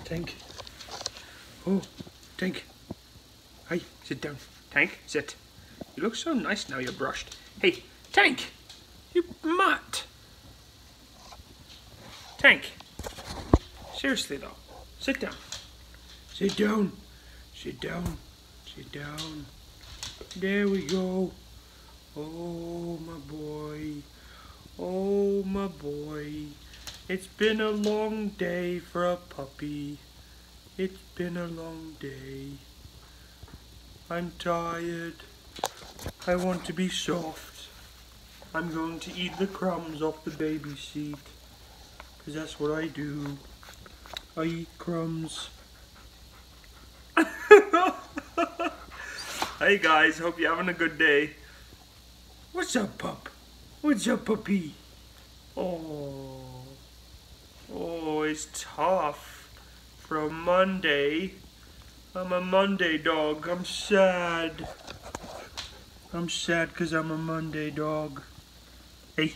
Tank. Oh, Tank. Hey, sit down. Tank, sit. You look so nice now you're brushed. Hey, Tank! You mutt! Tank! Seriously though, sit down. Sit down. Sit down. Sit down. There we go. Oh, my boy. Oh, my boy. It's been a long day for a puppy. It's been a long day. I'm tired. I want to be soft. I'm going to eat the crumbs off the baby seat. Because that's what I do. I eat crumbs. Hey guys, hope you're having a good day. What's up, pup? What's up, puppy? Oh, it's tough for a Monday. I'm a Monday dog. I'm sad. I'm sad because I'm a Monday dog. Hey.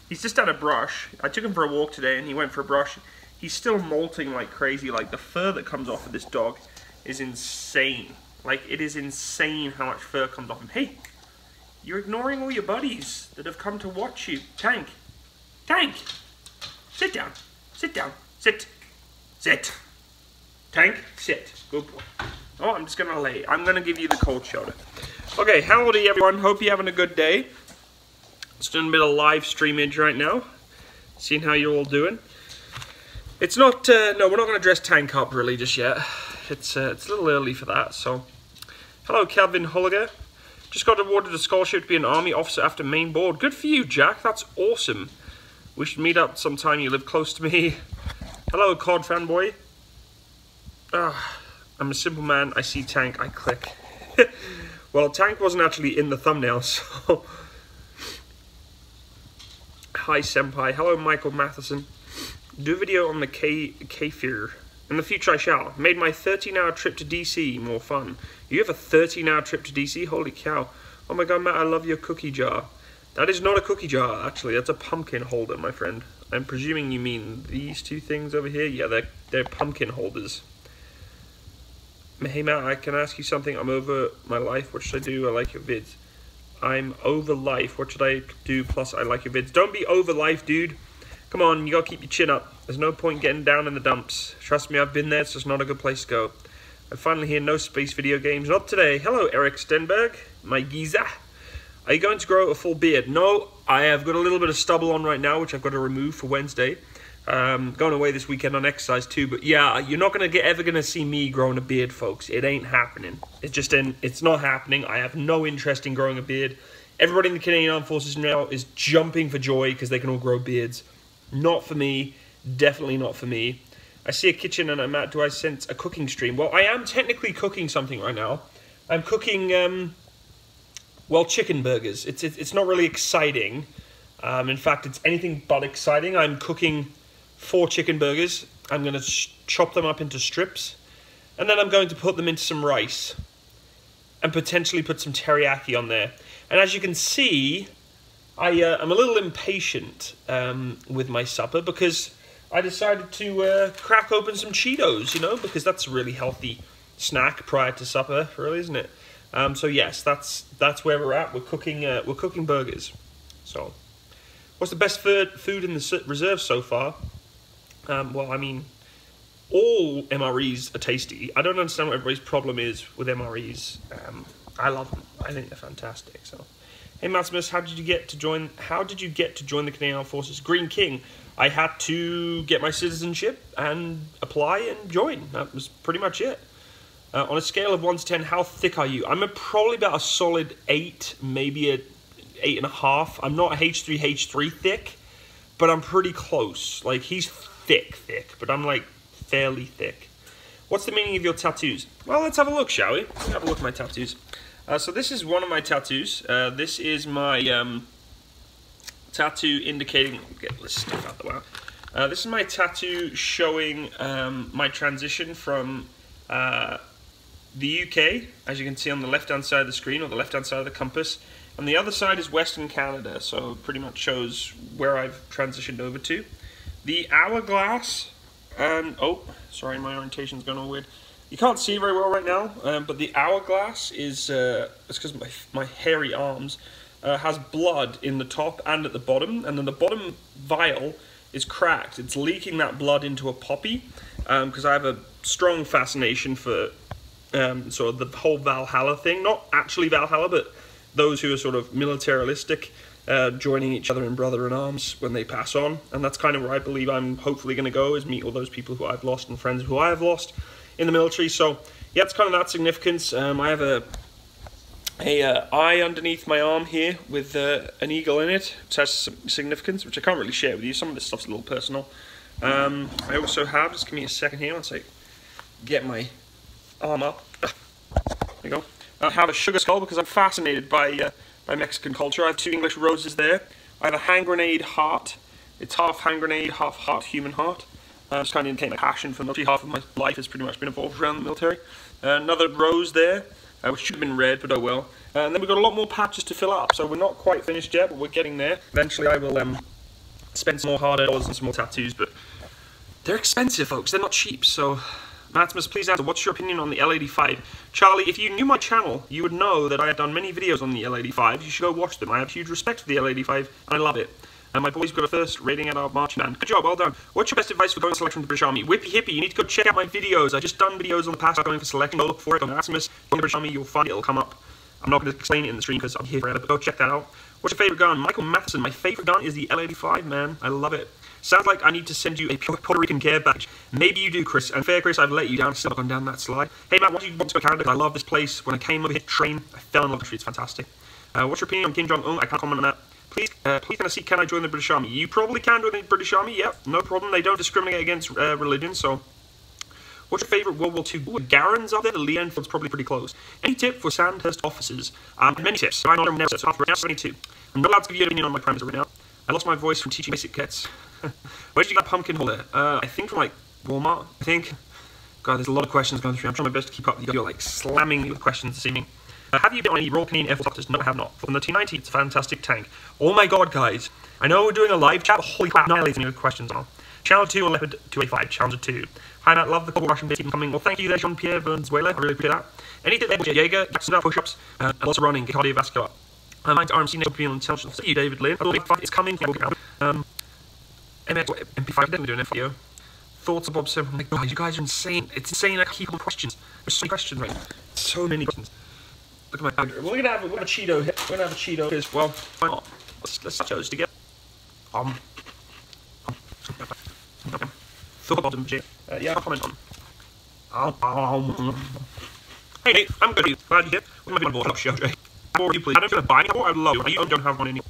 He's just had a brush. I took him for a walk today and he went for a brush. He's still molting like crazy. Like the fur that comes off of this dog is insane. Like it is insane how much fur comes off him. Hey, you're ignoring all your buddies that have come to watch you. Tank. Tank. Sit down. Sit down. Sit. Sit. Tank, sit. Good boy. Oh, I'm just gonna lay. I'm gonna give you the cold shoulder. Okay, howdy everyone. Hope you're having a good day. Just doing a bit of live streamage right now. Seeing how you're all doing. It's not, no, we're not gonna dress Tank up really just yet. It's a little early for that, so. Hello, Calvin Holliger. Just got awarded a scholarship to be an army officer after main board. Good for you, Jack. That's awesome. We should meet up sometime. You live close to me. Hello, COD fanboy. I'm a simple man. I see Tank. I click. Well, Tank wasn't actually in the thumbnail, so. Hi, Senpai. Hello, Michael Matheson. Do a video on the Kefir. In the future I shall. Made my 13-hour trip to DC more fun. You have a 13-hour trip to DC? Holy cow. Oh my god, Matt, I love your cookie jar. That is not a cookie jar, actually. That's a pumpkin holder, my friend. I'm presuming you mean these two things over here? Yeah, they're pumpkin holders. Hey, Matt, I can ask you something. I'm over my life. What should I do? I like your vids. I'm over life. What should I do? Plus, I like your vids. Don't be over life, dude. Come on, you gotta keep your chin up. There's no point getting down in the dumps. Trust me, I've been there. It's just not a good place to go. I'm finally here. No space video games. Not today. Hello, Eric Stenberg. My geezer. Are you going to grow a full beard? No, I have got a little bit of stubble on right now, which I've got to remove for Wednesday. Going away this weekend on exercise too. But yeah, you're not ever gonna see me growing a beard, folks. It ain't happening. It's not happening. I have no interest in growing a beard. Everybody in the Canadian Armed Forces now is jumping for joy because they can all grow beards. Not for me. Definitely not for me. I see a kitchen and I'm at, do I sense a cooking stream? Well, I am technically cooking something right now. I'm cooking, well, chicken burgers. It's not really exciting. In fact, it's anything but exciting. I'm cooking 4 chicken burgers. I'm going to chop them up into strips. And then I'm going to put them into some rice. And potentially put some teriyaki on there. And as you can see, I'm a little impatient with my supper because I decided to crack open some Cheetos, you know, because that's a really healthy snack prior to supper, really, isn't it? So yes, that's where we're at. We're cooking burgers. So, what's the best food in the reserve so far? Well, I mean, all MREs are tasty. I don't understand what everybody's problem is with MREs. I love them. I think they're fantastic. So. Hey Matsimus, how did you get to join the Canadian Armed Forces? Green King. I had to get my citizenship and apply and join. That was pretty much it. On a scale of 1 to 10, how thick are you? I'm probably about a solid 8, maybe a 8.5. I'm not a H3 thick, but I'm pretty close. Like he's thick, but I'm like fairly thick. What's the meaning of your tattoos? Well, let's have a look, shall we? Let's have a look at my tattoos. So this is one of my tattoos. This is my tattoo indicating... Get this stuff out the way. This is my tattoo showing my transition from the UK, as you can see on the left-hand side of the screen, or the left-hand side of the compass. And the other side is Western Canada, so it pretty much shows where I've transitioned over to. The hourglass, and oh, sorry, my orientation's going all weird. You can't see very well right now, but the hourglass is, it's because my hairy arms, has blood in the top and at the bottom, and then the bottom vial is cracked. It's leaking that blood into a poppy, because I have a strong fascination for sort of the whole Valhalla thing. Not actually Valhalla, but those who are sort of militaristic, joining each other in brother in arms when they pass on. And that's kind of where I believe I'm hopefully going to go, is meet all those people who I've lost and friends who I have lost in the military. So yeah, it's kind of that significance. I have a eye underneath my arm here with an eagle in it, which has some significance, which I can't really share with you. Some of this stuff's a little personal. I also have, just give me a second here, once I get my arm up. There you go. I have a sugar skull because I'm fascinated by Mexican culture. I have 2 English roses there. I have a hand grenade heart. It's half hand grenade, half heart, human heart. Just kind of indicate my passion for the military. Half of my life has pretty much been involved around the military. Another rose there, which should have been red, but oh well. And then we've got a lot more patches to fill up, so we're not quite finished yet, but we're getting there. Eventually I will spend some more hard-earned dollars on some more tattoos, but they're expensive, folks. They're not cheap, so Matsimus, please answer, what's your opinion on the L85? Charlie, if you knew my channel, you would know that I have done many videos on the L85. You should go watch them. I have huge respect for the L85, and I love it. And my boys got a first rating at our marching band. Good job, well done. What's your best advice for going for selection for the British Army? Whippy hippie, you need to go check out my videos. I've just done videos on the past going for selection. Go look for it on Matsimus. Go to the British Army, you'll find it, it'll come up. I'm not going to explain it in the stream because I'm here forever, but go check that out. What's your favourite gun? Michael Matheson, my favourite gun is the L85, man. I love it. Sounds like I need to send you a Puerto Rican care package. Maybe you do, Chris. And fair, Chris, I've let you down. Still not gone down that slide. Hey, Matt, why do you want to go to Canada? I love this place. When I came over here to train, I fell in love with it. It's fantastic. What's your opinion on Kim Jong-un? I can't comment on that. Please can I see, can I join the British Army? You probably can join the British Army, yep, no problem. They don't discriminate against religion, so. What's your favourite World War II? Garand's up there, the Lee Enfield's probably pretty close. Any tip for Sandhurst officers? Many tips. I'm not never, so after 72. I'm not allowed to give you an opinion on my primaries right now. I lost my voice from teaching basic kits. Where did you get a pumpkin holder? I think from like Walmart, I think. God, there's a lot of questions going through. I'm trying my best to keep up. You're like slamming me with questions this evening. Have you been on any Royal Canadian Air Force helicopters? No, I have not. From the T-90, it's a fantastic tank. Oh my god, guys. I know we're doing a live chat, but holy crap, annihilating you with questions on. Channel 2 on Leopard 285, Channel 2. Hi Matt, love the couple Russian bits keep coming. Well, thank you there, Jean-Pierre Venezuela. I really appreciate that. Any tip there, Jaeger, Jackson, push-ups, and lots of running, cardiovascular. Mine's RMC, no opinion on intelligence. Thank you, David Lynn. It's coming. MX, MP5, definitely doing a video. Thoughts of Bob Sim. Oh my god, you guys are insane. It's insane, I keep on questions. There's so many questions right now. So many questions. Look at my bag. We're gonna have a Cheeto here. We're gonna have a Cheeto as well. Why not? Let's touch those together. Thought about them, yeah, I'll comment on. Hey Nate, I'm good. Glad you're here. We're gonna be on board show, Jay. Or you please. I don't feel like buying it. I would love it. I don't have one anymore.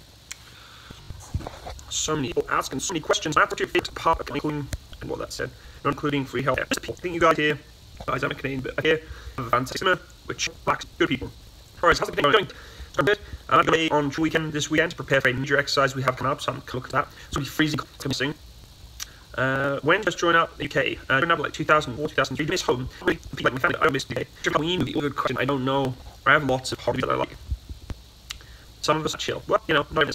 So many people asking so many questions. I have to fit part of including and what that said. Not including free health. I think you guys here, guys, I'm a Canadian, but here have a fantastic summer, which lacks good people. Alright, how's the video going? So good. I'm going on weekend this weekend to prepare for a major exercise we have coming up, so I'm going to look at that. It's going to be freezing, it's going to be soon. When does join up the UK? Join up like 2004, 2003. Miss home. Really, people like my family. I don't miss the UK. Halloween movie. Good question. I don't know. I have lots of hobbies that I like. Some of us are chill. Well, you know, not even.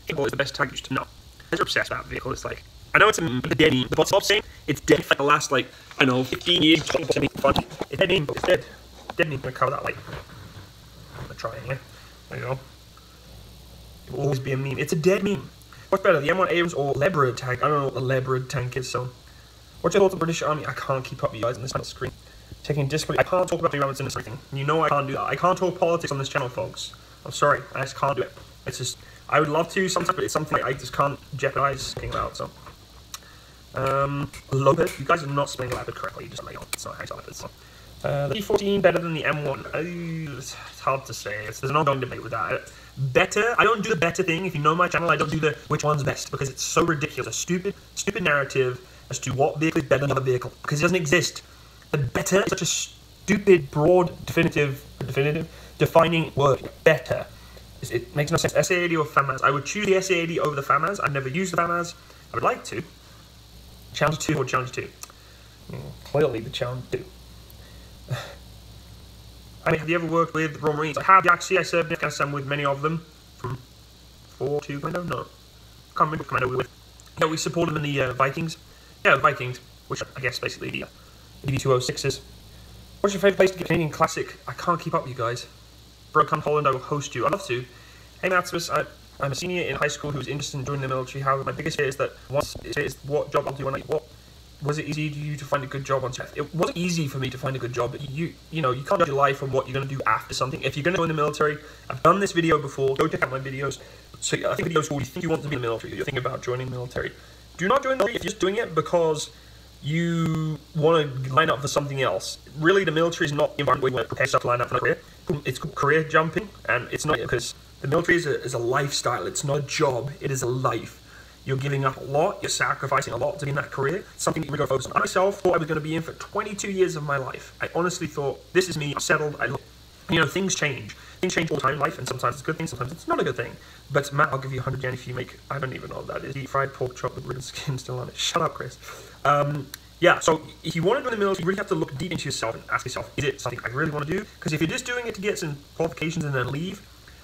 Vehicle is the best tag used to know. They're obsessed about vehicle. It's like, I know it's a dead meme. The bot's saying it's dead for like the last, like, I don't know, 15 years. It's dead meme, but it's dead. Dead meme. I'm going to cover that like. I'm going to try anyway. There you go. It will always be a meme. It's a dead meme. What's better, the M1 Abrams or Leopard tank? I don't know what the Leopard tank is, so. What's your thoughts on the British Army? I can't keep up with you guys on this screen. Taking discipline. I can't talk about the Robertson and everything. You know I can't do that. I can't talk politics on this channel, folks. I'm sorry. I just can't do it. It's just, I would love to sometimes, but it's something I just can't jeopardize talking about, so. Leopard. You guys are not spelling Leopard correctly. You just lay on. It's not how you spell Leopard, so. The T14 better than the M1. It's hard to say. There's an ongoing debate with that. Better. I don't do the better thing. If you know my channel, I don't do the which one's best because it's so ridiculous. A stupid narrative as to what vehicle is better than another vehicle because it doesn't exist. The better is such a stupid, broad, definitive, defining word. Better. It makes no sense. SA80 or FAMAS. I would choose the SA80 over the FAMAS. I've never used the FAMAS. I would like to. Challenge 2 or Challenge 2. Clearly the Challenge 2. I mean, have you ever worked with the Royal Marines? I have, actually. I served in Afghanistan with many of them. From 4 to Commando? No. I can't remember what Commando we were with. Yeah, we support them in the Vikings. Yeah, the Vikings, which I guess basically the EV206s. What's your favourite place to get Canadian Classic? I can't keep up, you guys. Bro, come Holland, I will host you. I'd love to. Hey, Matsimus, I'm a senior in high school who's interested in joining the military. However, my biggest fear is that what job I'll do when was it easy for you to find a good job on Seth? It wasn't easy for me to find a good job, but you know, you can't judge your life from what you're going to do after something. If you're going to join the military, I've done this video before, go check out my videos. So I think videos where you think you want to be in the military, you're thinking about joining the military. Do not join the military if you're just doing it because you want to line up for something else. Really, the military is not the environment where you want to prepare yourself to line up for a career. It's called career jumping, and it's not because the military is a lifestyle. It's not a job, it is a life. You're giving up a lot, you're sacrificing a lot to be in that career, something you're going to go focus on. I myself thought I was going to be in for 22 years of my life. I honestly thought, this is me, I'm settled, you know, things change. Things change all the time in life, and sometimes it's a good thing, sometimes it's not a good thing. But Matt, I'll give you 100 yen if you make, I don't even know what that is, deep fried pork chop with red skin still on it. Shut up, Chris. Yeah, so if you want to join the military, you really have to look deep into yourself and ask yourself, is it something I really want to do? Because if you're just doing it to get some qualifications and then leave,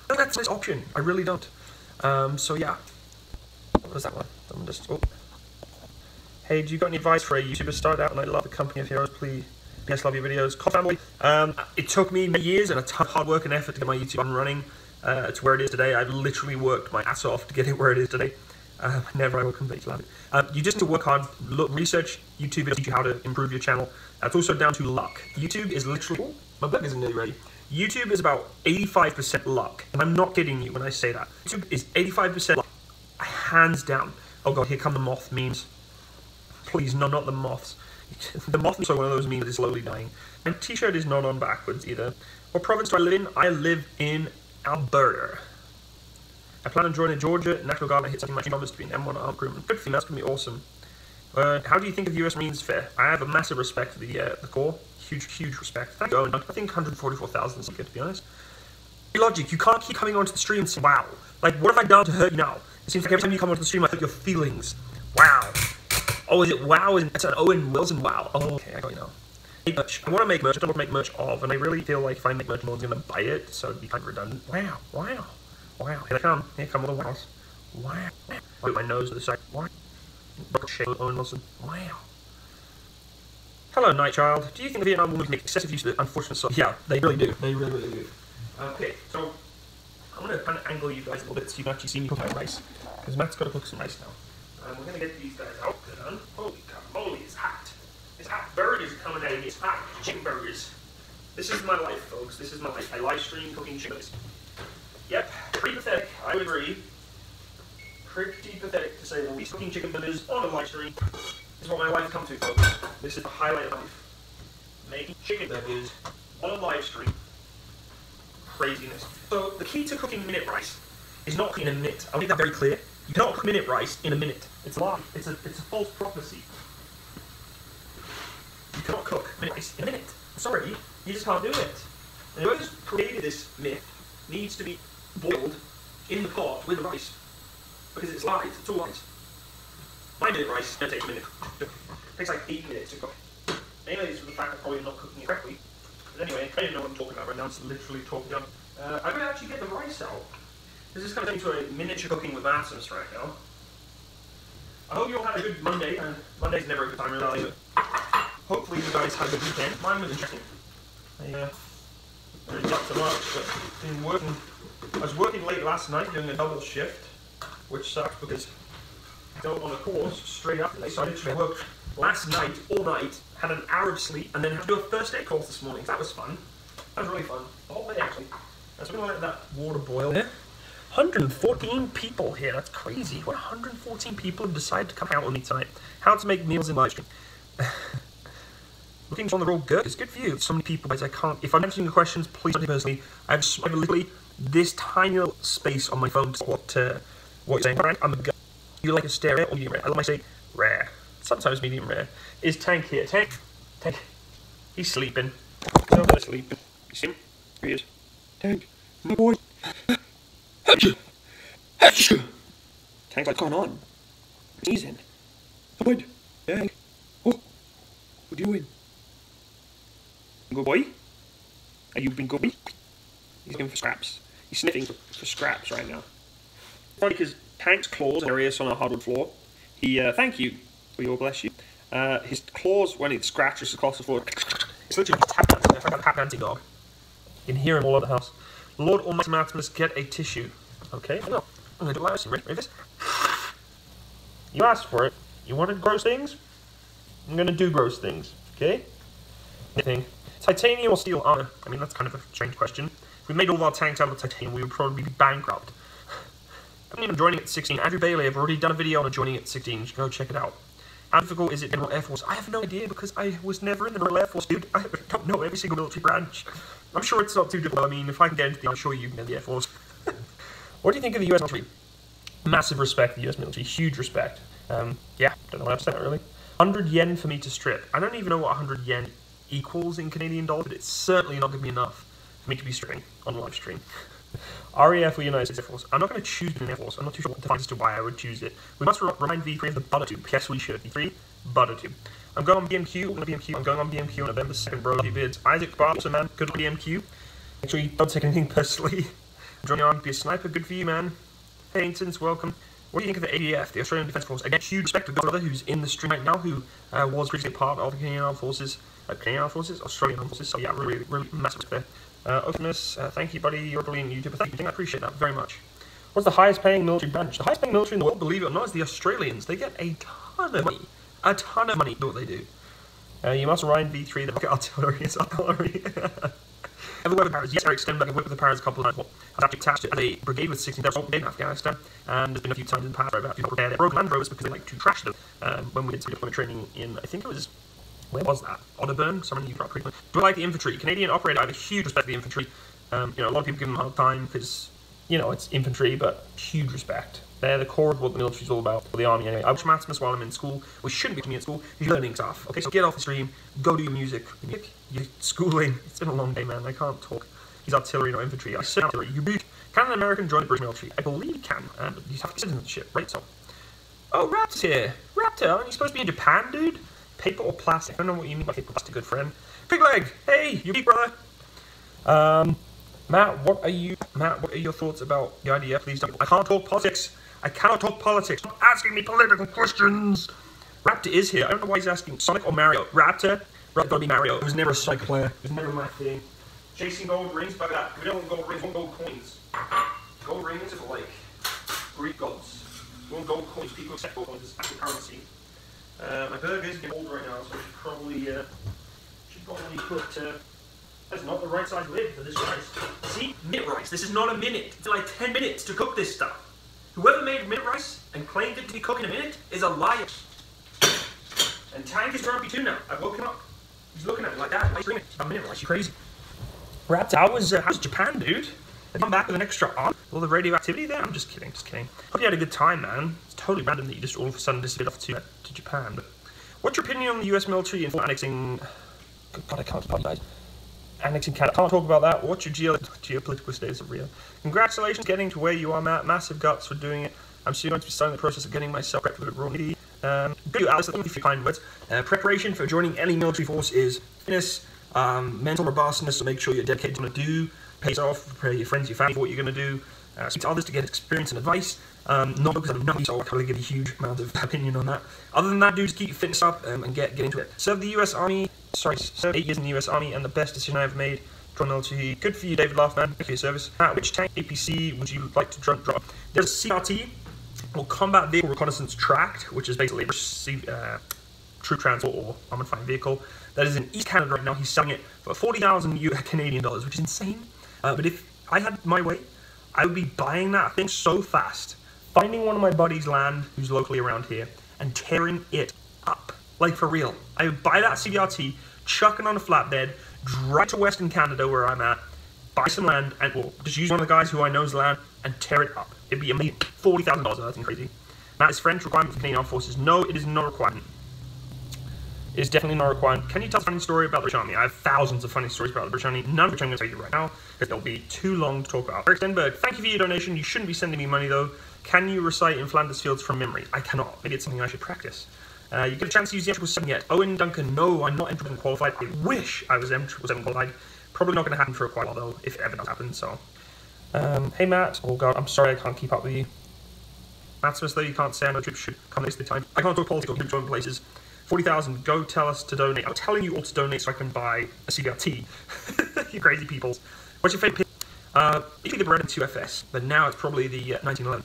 then that's a nice option. I really don't. So yeah. What was that one? Someone just, oh. Hey, do you got any advice for a YouTuber started out and I love the company of heroes, please? Yes, love your videos. Call family. It took me many years and a ton of hard work and effort to get my YouTube up and running to where it is today. I've literally worked my ass off to get it where it is today. Never I will completely love it. You just need to work hard, research YouTube videos, teach you how to improve your channel. It's also down to luck. YouTube is literally, oh, my bug isn't nearly ready. YouTube is about 85% luck, and I'm not kidding you when I say that. YouTube is 85% luck, hands down. Oh god, here come the moth memes. Please, no, not the moths. The moth is one of those memes that is slowly dying. And t-shirt is not on backwards either. What province do I live in? I live in Alberta. I plan on joining Georgia National Guard and I hit something my dream is to be an M1 armed crewman. Good thing, that's going to be awesome. How do you think of US Marines fare? I have a massive respect for the Corps. Huge respect. Thank you, Owen. I think 144,000 is good, to be honest. Logic, you can't keep coming onto the stream and saying, wow. Like, what have I done to hurt you now? It seems like every time you come onto the stream, I hurt your feelings. Wow. Oh, is it wow? It's an Owen Wilson wow. Oh, okay, I got you now. Make merch. I want to make merch. I don't want to make merch of, and I really feel like if I make merch, no one's going to buy it, so it'd be kind of redundant. Wow. Here they come. Here come all the wows. Wow. I put my nose to the side. Wow. Owen Wilson. Wow. Hello, Night Child. Do you think the Vietnam women make excessive use of the unfortunate sort? Yeah, they really do. They really do. Okay, so I'm going to kind of angle you guys a little bit so you can actually see me cook my rice. Because Matt's got to cook some rice now. We're going to get these guys out. Holy moly, it's hot. It's hot. Burgers are coming at me. It's hot. Chicken burgers. This is my life, folks. This is my life. I live stream cooking chickens. Yep, pretty pathetic. I would agree. Pretty pathetic to say the least. Cooking chicken burgers on a live stream is what my life has come to, folks. This is the highlight of life. Making chicken burgers on a live stream. Craziness. So the key to cooking minute rice is not cooking in a minute. I'll make that very clear. You cannot cook minute rice in a minute. It's a lie. It's a false prophecy. You cannot cook minute rice in a minute. Sorry, you just can't do it. And whoever's created this myth needs to be boiled in the pot with the rice. Because it's lies. It's all lies. My minute rice don't take a minute. It takes like 8 minutes to cook. Anyways, for the fact that I'm probably not cooking it correctly. But anyway, I don't know what I'm talking about right now. It's literally talking about. I'm going to actually get the rice out. This is kind of into a miniature cooking with Matsimus right now. I hope you all had a good Monday, and Monday's never a good time really, but hopefully you guys had a good weekend. Mine was interesting. I didn't get so much, but I was working late last night doing a double shift, which sucks because I don't on a course straight after. So I literally worked last night, all night, had an hour of sleep, and then had to do a first aid course this morning. That was fun. That was really fun. The whole day actually. So we're going to let that water boil there. 114 people here, that's crazy. What 114 people have decided to come out with me tonight. How to make meals in live stream. Looking on the road good. It's good for you. So many people, guys, I can't. If I'm answering your questions, please don't take it personally. I have literally this tiny little space on my phone to what you're saying. Frank, I'm a guy. You like a stare rare or medium rare? I might say rare. Sometimes medium rare. Is Tank here? Tank. He's sleeping. He's over there sleeping. You see him? Here he is. Tank, my boy. Tank's like, what's going on? He's in. Good. Tank. Oh, what are you doing? Good boy? Are you being good boy? He's going for scraps. He's sniffing for scraps right now. It's funny because Tank's claws are areas on a hardwood floor. Thank you, for your bless you. His claws, when it scratches across the floor, it's literally tap dancing. It's like a tap dancing dog. You can hear him all over the house. Lord Almighty Matsimus, get a tissue. Okay, I know. I'm going to do it like this. Ready this? You asked for it. You wanted gross things? I'm going to do gross things. Okay? Anything. Titanium or steel armor? I mean, that's kind of a strange question. If we made all of our tanks out of titanium, we would probably be bankrupt. I'm even joining at 16. Andrew Bailey, I've already done a video on joining at 16. You should go check it out. How difficult is it in the Royal Air Force? I have no idea because I was never in the Royal Air Force, dude. I don't know every single military branch. I'm sure it's not too difficult. I mean, if I can get into the, I'm sure you can get the Air Force. What do you think of the US military? Massive respect for the US military. Huge respect. Yeah, don't know what to say, really. 100 yen for me to strip. I don't even know what 100 yen equals in Canadian dollars, but it's certainly not going to be enough for me to be stripping on live stream. RAF or United States Air Force. I'm not going to choose an Air Force. I'm not too sure what defines as to why I would choose it. We must remind V3 of the butter tube. Yes, we should. V3, butter tube. I'm going on BMQ. I'm going on BMQ on November 2nd, bro. You bids. Isaac Barton, man. Good on BMQ. Make sure you don't take anything personally. Joining on to be a sniper. Good for you, man. Hey, Instance, welcome. What do you think of the ADF, the Australian Defence Force? Again, huge respect to the brother who's in the stream right now, who was previously part of the Canadian Armed Forces. Australian Armed Forces. So yeah, really massive respect there. Openness, thank you, buddy. You're a brilliant YouTuber. Thank you. I appreciate that very much. What's the highest paying military branch? The highest paying military in the world, believe it or not, is the Australians. They get a ton of money. A ton of money to do what they do. You must ride V3, the rocket artillery is artillery. Ever worked with Paras? Yes, Eric Stenberg. I've worked with the Paras a couple of times. I was actually attached to a brigade with 16 Delta brigade in Afghanistan, and there's been a few times in the past where I've had to repair their broken Land Rovers because they like to trash them. When we did some deployment training in, I think it was, where was that? Otterburn? Someone you probably know. Do I like the infantry? Canadian operator, I have a huge respect for the infantry. You know, a lot of people give them a hard time because, you know, it's infantry, but huge respect. They're the core of what the military's all about, or the army anyway. I watch Matsimus while I'm in school. We shouldn't be watching me at school. You're learning stuff. Okay, so get off the stream, go do your music. You're schooling. It's been a long day, man. I can't talk. He's artillery, not infantry. I said artillery. You beat. Can an American join the British military? I believe he can, but you have citizenship, right? So. Oh, Raptor's here. Raptor, aren't you supposed to be in Japan, dude? Paper or plastic? I don't know what you mean by paper or plastic, good friend. Pigleg, hey, you beat, brother. Matt, what are your thoughts about the idea? Please don't. I can't talk politics. I cannot talk politics. Stop asking me political questions. Raptor is here. I don't know why he's asking Sonic or Mario. Raptor? Right, gotta be Mario. It was never a Sonic player. It was never my thing. Chasing gold rings, but that. We don't want gold rings, we want gold coins. Gold rings are like Greek gods. We want gold coins. People accept gold coins as actual currency. My burger's getting old right now, so I should probably put. That's not the right size lid for this rice. See? Minute rice. This is not a minute. It's like 10 minutes to cook this stuff. Whoever made minute rice and claimed it to be cooked in a minute is a liar. And Tank is grumpy too now. I've woken up. He's looking at me like that. Like, screaming. A minute rice. You crazy? Raptor, how's Japan, dude? They come back with an extra arm. All the radioactivity there? I'm just kidding. Hope you had a good time, man. It's totally random that you just all of a sudden disappeared off to Japan. But what's your opinion on the US military and annexing? God, I can't tell you guys. Annexing Canada. Can't talk about that. What's your geopolitical status of Rio? Congratulations getting to where you are, Matt. Massive guts for doing it. I'm soon going to be starting the process of getting myself prepped for the Raw Navy. Good, Alice. Thank you for your kind words. Preparation for joining any military force is fitness, mental robustness, so make sure you're dedicated to what you do. Pays off. Prepare your friends, your family for what you're going to do. Speak to others to get experience and advice. Not because I'm nutty, so I can't really give a huge amount of opinion on that. Other than that, dude, just keep your fitness up and get into it. Serve the US Army. Served 8 years in the US Army, and the best decision I ever made. Join the military. Good for you, David Laugh, man. Thank you for your service. Which tank APC would you like to drop? There's a CRT, or Combat Vehicle Reconnaissance Tracked, which is basically a troop transport or armored fighting vehicle. That is in East Canada right now. He's selling it for 40,000 Canadian dollars, which is insane. But if I had my way, I would be buying that thing so fast, finding one of my buddies' land who's locally around here, and tearing it up. Like, for real. I would buy that CRT, chuck it on a flatbed, drive to Western Canada where I'm at, buy some land, and well, just use one of the guys who I know's land, and tear it up. It'd be amazing. $40,000, that's crazy. Matt, is French requirement for Canadian Armed Forces? No, it is not a requirement. It is definitely not a requirement. Can you tell a funny story about the British Army? I have thousands of funny stories about the British Army, none of which I'm going to tell you right now, because they'll be too long to talk about. Eric Stenberg, thank you for your donation. You shouldn't be sending me money, though. Can you recite in Flanders Fields from memory? I cannot. Maybe it's something I should practice. You get a chance to use the Entry 7 yet. Owen Duncan, no, I'm not Entry 7 qualified. I wish I was Entry 7 qualified. Probably not going to happen for quite a while, though, if it ever does happen, so. Hey, Matt. Oh, God, I'm sorry I can't keep up with you. Matsimus, though, you can't say another trip should come next time. I can't talk politics or join places. 40,000, go tell us to donate. I'm telling you all to donate so I can buy a CBRT. You crazy people. What's your favourite pin? Usually the Beretta 2FS, but now it's probably the 1911.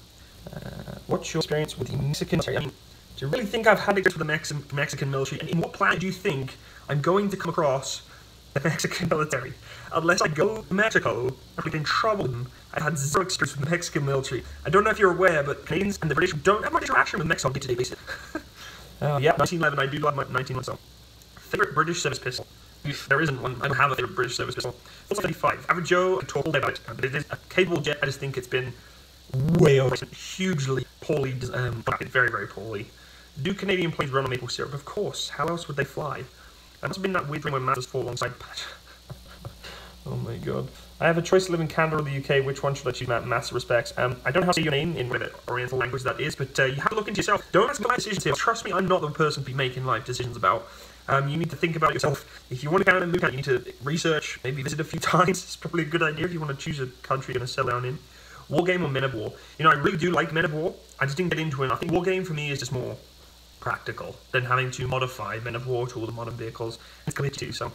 What's your experience with the Mexican military? I mean, do you really think I've had experience with the Mexican military? And in what planet do you think I'm going to come across the Mexican military? Unless I go to Mexico, I get in trouble with them. I've had zero experience with the Mexican military. I don't know if you're aware, but Canadians and the British don't have much interaction with Mexico on a day-to-day basis. Yeah, 1911, I do love my 1911. Favorite British service pistol? There isn't one. I don't have a favorite British service pistol. 475. Average Joe, I could talk all day about it. But it is a capable jet. I just think it's been way over, hugely poorly, very, very poorly. Do Canadian planes run on maple syrup? Of course. How else would they fly? That must have been that weird thing when Masters fall alongside Pat. Oh my god. I have a choice to live in Canada or the UK. Which one should I choose? Massive respects. I don't know how to say your name in whatever Oriental language that is, but you have to look into yourself. Don't ask me my decisions here. Trust me, I'm not the person to be making life decisions about. You need to think about yourself. If you want to Canada, move Canada, you need to research, maybe visit a few times. It's probably a good idea if you want to choose a country you're going to settle down in. War game or Men of War? You know, I really do like Men of War. I just didn't get into it. I think War game for me is just more practical than having to modify Men of War to all the modern vehicles. It's glitchy too, so.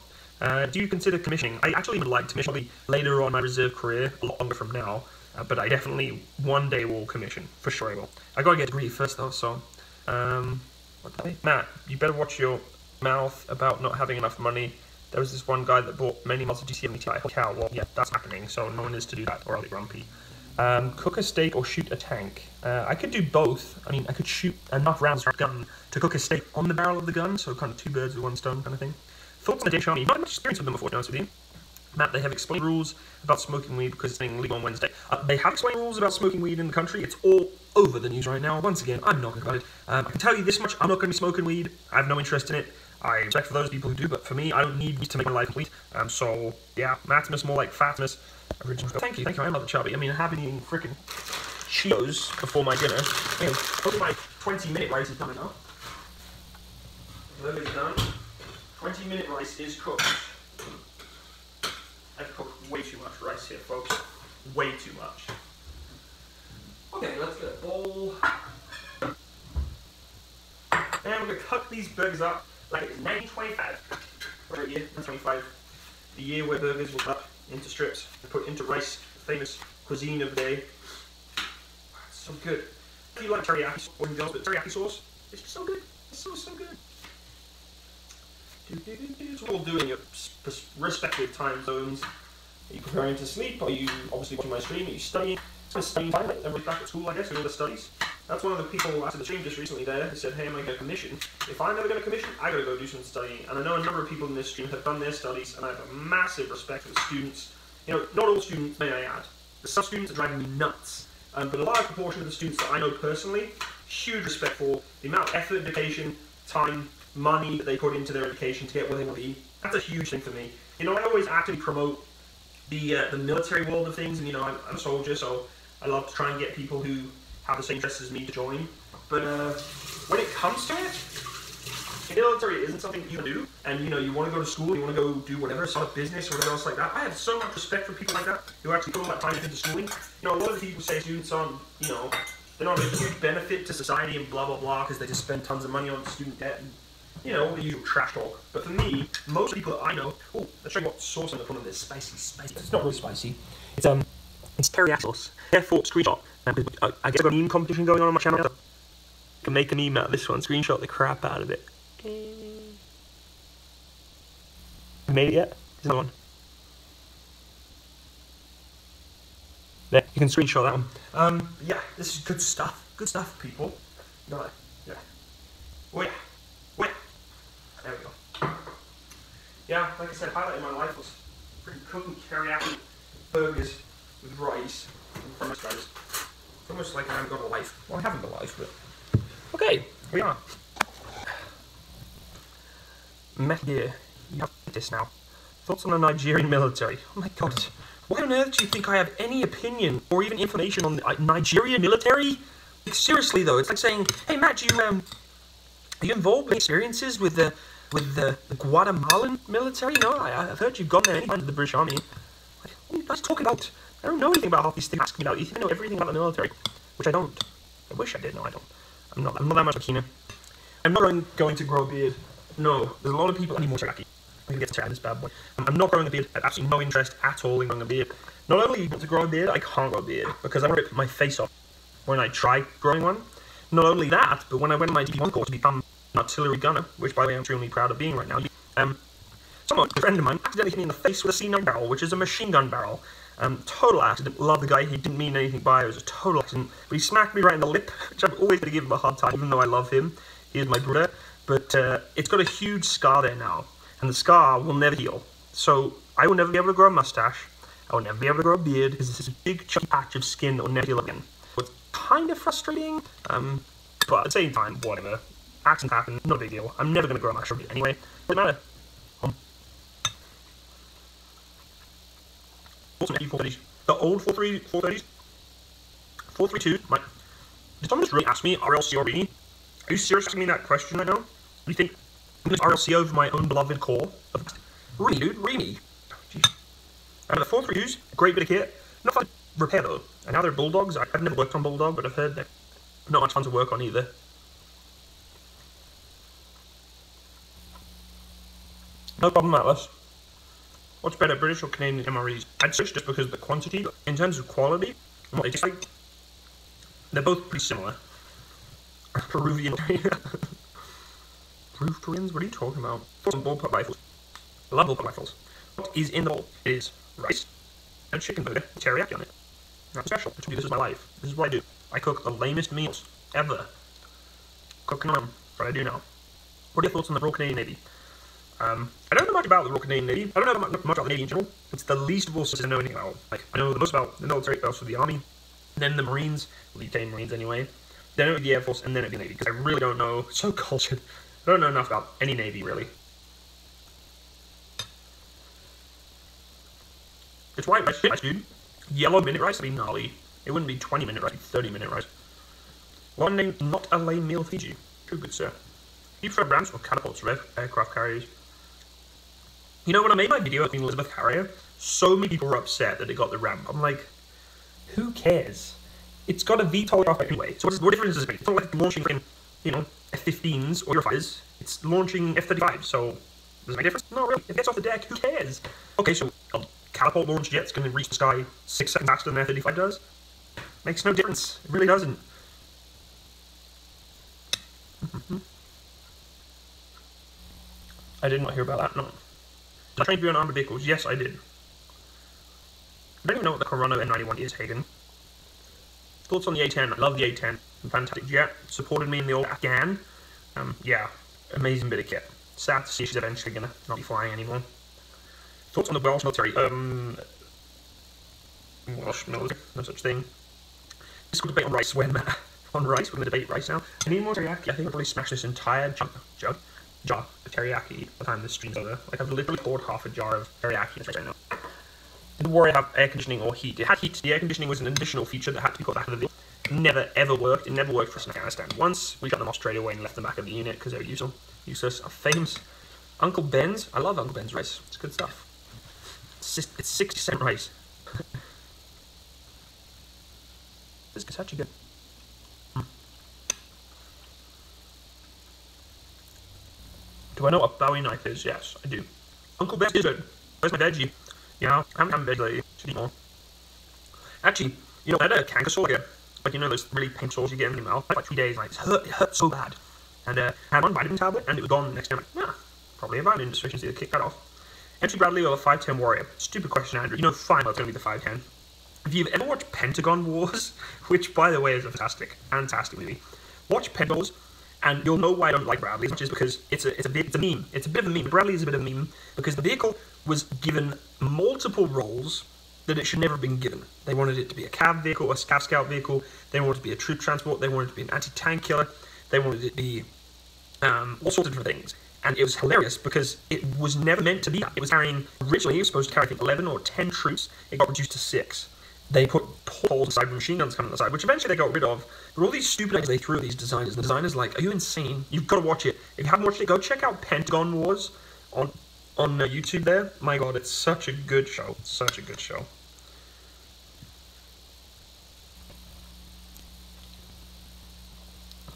Do you consider commissioning? I actually would like to commission probably later on in my reserve career, a lot longer from now, but I definitely one day will commission, for sure I will. I gotta get a degree first though, so, what the heck? Matt, you better watch your mouth about not having enough money. There was this one guy that bought many models of GC70 Ti. Holy cow, well, yeah, that's happening, so no one is to do that, or I'll be grumpy. Cook a steak or shoot a tank? I could do both. I mean, I could shoot enough rounds from a gun to cook a steak on the barrel of the gun, so kind of 2 birds with 1 stone kind of thing. Thoughts on the Danish Army? Not much experience with them before, to be honest with you. Matt, they have explained rules about smoking weed because it's being legal on Wednesday. They have explained rules about smoking weed in the country. It's all over the news right now. Once again, I'm not good about it. I can tell you this much, I'm not going to be smoking weed. I have no interest in it. I respect for those people who do, but for me, I don't need weed to make my life complete. So, yeah, Matsimus more like Fatmas. Thank you, I am not the chubby. I mean, I have been eating freaking Cheetos before my dinner. Anyway, hopefully my 20-minute rice is done now. That is done. 20-minute rice is cooked. I've cooked way too much rice here, folks. Way too much. Okay, let's get a bowl. And we're going to cut these burgers up like it's 1925. Right here, 1925. The year where burgers were cut into strips and put into rice, the famous cuisine of the day. It's so good. If you like teriyaki sauce, or but teriyaki sauce, it's just so good. It's so good. So we're all doing at respective time zones. Are you preparing to sleep? Are you obviously watching my stream? Are you studying? It's studying time. Everybody's back at school, I guess, with all their studies. That's one of the people after the stream just recently there who said, hey, am I going to commission? If I'm never going to commission, I got to go do some studying. And I know a number of people in this stream have done their studies, and I have a massive respect for the students. You know, not all students, may I add. There's some students that drive me nuts. But a large proportion of the students that I know personally, huge respect for the amount of effort, dedication, time, money that they put into their education to get where they want to be. That's a huge thing for me. You know, I always actively promote the military world of things, and you know, I'm a soldier, so I love to try and get people who have the same interests as me to join. But when it comes to it, the military isn't something you can do, and you know, you want to go to school, you want to go do whatever, start a business or whatever else like that. I have so much respect for people like that who actually put all that time into schooling. You know, a lot of the people say students aren't, you know, they're not a huge benefit to society and blah blah blah because they just spend tons of money on student debt and, you know, the usual trash talk. But for me, most people that I know, oh, let's show you what sauce on the front of this. Spicy. It's not really spicy. It's teriyaki sauce. Therefore, screenshot. I guess I've got a meme competition going on my channel. I can make a meme out of this one. Screenshot the crap out of it. Made it yet? There's another one. There, you can screenshot that one. Yeah, this is good stuff. Good stuff, people. No, yeah. Oh yeah. There we go. Yeah, like I said, highlight in my life was freaking cooking teriyaki burgers with rice and french fries. It's almost like I haven't got a life. Well, I haven't got a life, but... Okay, here we are. Mech gear. You have this now. Thoughts on the Nigerian military? Oh my god. Why on earth do you think I have any opinion or even information on the Nigerian military? Like, seriously though, it's like saying, hey Matt, are you involved in experiences with the Guatemalan military? No, I've heard you've gone there many times with the British Army. What are you guys talking about? I don't know anything about half these things you're asking me about. You think I know everything about the military, which I don't. I wish I did. No, I don't. I'm not that much of a keener. I'm not going to grow a beard. No, there's a lot of people. I need more teriyaki. I'm gonna get to this bad boy. I'm not growing a beard. I have absolutely no interest at all in growing a beard. Not only want to grow a beard, I can't grow a beard because I want to rip my face off when I try growing one. Not only that, but when I went on my DP1 course to become an artillery gunner, which by the way I'm extremely proud of being right now, someone, a friend of mine, accidentally hit me in the face with a C9 barrel, which is a machine gun barrel. Total accident. Love the guy. He didn't mean anything by it. It was a total accident. But he smacked me right in the lip, which I'm always going to give him a hard time, even though I love him. He is my brother. But it's got a huge scar there now, and the scar will never heal. So I will never be able to grow a mustache. I will never be able to grow a beard because this is a big chunky patch of skin that will never heal again. So it's kind of frustrating, but at the same time, whatever. Accidents happen. Not a big deal. I'm never going to grow a mustache anyway. Doesn't matter. The old 430s, 432, did someone just really ask me RLC or Reamy? Are you seriously asking me that question right now? Do you think I'm going to RLC over my own beloved core? Reamy, dude, Reamy. Jeez. The 432s, great bit of kit. Not fun to repair though. And now they're Bulldogs. I've never worked on Bulldog, but I've heard they're not much fun to work on either. No problem, Atlas. What's better, British or Canadian MREs? I'd switch just because of the quantity, but in terms of quality and what they taste like, they're both pretty similar. Peruvian. Peruvians? What are you talking about? Some bullpup rifles. I love bullpup rifles. What is in the bowl? It is rice and chicken burger with teriyaki on it. That's special. This is my life. This is what I do. I cook the lamest meals ever. Cooking them. That's what I do now. What are your thoughts on the Royal Canadian Navy? I don't know much about the Royal Canadian Navy. I don't know much about the Navy in general. It's the least of all systems I know anything about. Like, I know the most about the military, but also the Army, then the Marines, the UK Marines anyway, then it would be the Air Force, and then it would be the Navy, because I really don't know, so cultured, I don't know enough about any Navy, really. It's white rice, dude. Yellow minute rice would be gnarly. It wouldn't be 20-minute rice, 30-minute rice. One name, not a lame meal feed you. True good, sir. Do you prefer Rams or catapults for aircraft carriers? You know, when I made my video of the Elizabeth Harrier, so many people were upset that it got the ramp. I'm like, who cares? It's got a VTOL aircraft anyway. So what difference does it make? It's not like launching freaking, you know, F-15s or Eurofighters. It's launching F-35s, so does it make a difference? No, really. If it gets off the deck, who cares? Okay, so a catapult launch jet's going to reach the sky 6 seconds faster than an F-35 does? Makes no difference. It really doesn't. I did not hear about that, no. Did I train to be on armored vehicles? Yes, I did. I don't even know what the Corona N91 is, Hagen. Thoughts on the A10? I love the A10. Fantastic jet. Supported me in the old Afghan. Yeah, amazing bit of kit. Sad to see she's eventually gonna not be flying anymore. Thoughts on the Welsh military? Welsh military, no such thing. This could debate on rice when on rice. We're gonna debate rice now. I need more teriyaki. I think I'll probably smash this entire jar of teriyaki by the time this stream's over. Like, I've literally poured half a jar of teriyaki right now. Didn't worry about air conditioning or heat. It had heat. The air conditioning was an additional feature that had to be put back in the vehicle. It never ever worked. It never worked for us in Afghanistan. Once we got them off straight away and left them back in the unit because they were useless. Famous Uncle Ben's. I love Uncle Ben's rice. It's good stuff. It's 60-cent rice. This is actually good. Do I know what a Bowie knife is? Yes, I do. Uncle Ben's is good. Where's my veggie? Yeah, I haven't had veggie lately. Should eat more. Actually, you know, I had a canker sore here. Like, you know, those really pink sores you get in your mouth. Like 3 days, like, it hurt so bad. And I had one vitamin tablet, and it was gone the next day. I'm like, nah, probably a vitamin deficiency to kick that off. Entry Bradley or the 5'10 Warrior? Stupid question, Andrew. You know fine well it's going to be the 5'10. If you've ever watched Pentagon Wars, which, by the way, is a fantastic movie, watch Pentagon Wars, and you'll know why I don't like Bradley as much, is because it's a meme. It's a bit of a meme. Bradley is a bit of a meme because the vehicle was given multiple roles that it should never have been given. They wanted it to be a cav vehicle, a cav scout vehicle. They wanted it to be a troop transport. They wanted it to be an anti-tank killer. They wanted it to be all sorts of different things. And it was hilarious because it was never meant to be that. It was carrying, originally it was supposed to carry, I think, 11 or 10 troops. It got reduced to 6. They put holes inside with machine guns coming on the side, which eventually they got rid of. But all these stupid ideas they threw at these designers. The designers like, are you insane? You've got to watch it. If you haven't watched it, go check out Pentagon Wars on YouTube there. My god, it's such a good show. Such a good show.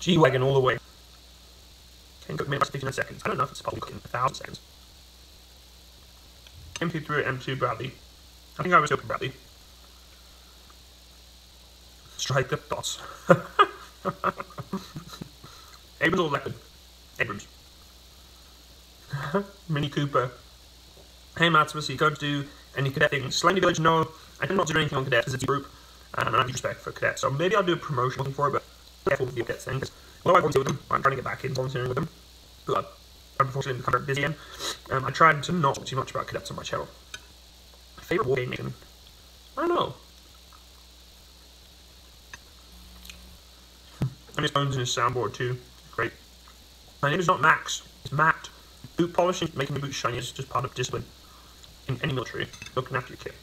G-Wagon all the way. Can cook me about 59 seconds. I don't know if it's probably cooking 1,000 seconds. MP3 M2 Bradley. I think I was open Bradley. Strike the dots. Abrams or Leopard? Abrams. Mini Cooper. Hey Matsimus, you going to do any cadet things? Slaney Village, no. I did not do anything on cadets as it's a group. And I have respect for cadets. So maybe I'll do a promotion looking for it, but be careful with the cadets thing. Because although I volunteer with them, I'm trying to get back in volunteering with them. But unfortunately become very busy again. I tried to not talk too much about cadets on my channel. Favorite war game name? I don't know. And his phone's in his soundboard too. Great. My name is not Max, it's Matt. Boot polishing, making the boots shiny is just part of discipline. In any military, looking after your kit.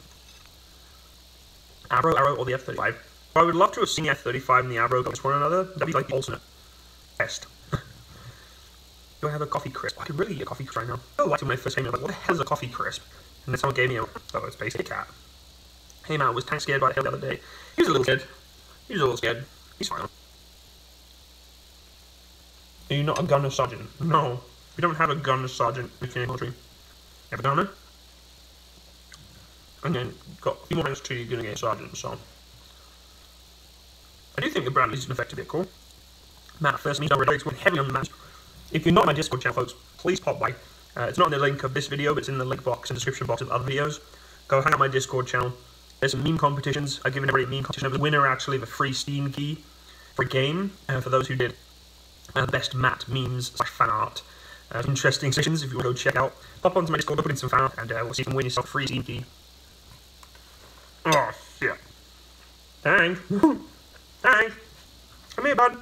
Arrow, or the F-35. I would love to have seen the F-35 and the Arrow go against one another. That'd be like the alternate best. Do I have a coffee crisp? I could really eat a coffee crisp right now. I liked it when I first came in. I was like, what the hell is a coffee crisp? And then someone gave me a, oh, it's basically a cat. Hey man, was Tank scared by the hell the other day? He was a little scared. He's fine. Are you not a gunner sergeant? No, we don't have a gunner sergeant in the military. You have a gunner? And then got a few more ranks to you're gonna get a sergeant, so. I do think the Bradley's an effective vehicle. Matt first means already it's heavy on the match. If you're not on my Discord channel, folks, please pop by. It's not in the link of this video, but it's in the link box and description box of other videos. Go hang out my Discord channel. There's some meme competitions. I've given every meme competition. I was the winner, actually, of a free Steam key for a game, for those who did best Matt memes / fan art. Interesting sessions if you want to go check out. Pop onto my Discord, put in some fan art, and we'll see if you can win yourself a free Steam key. Oh, shit. Hank. Hank. Come here, bud.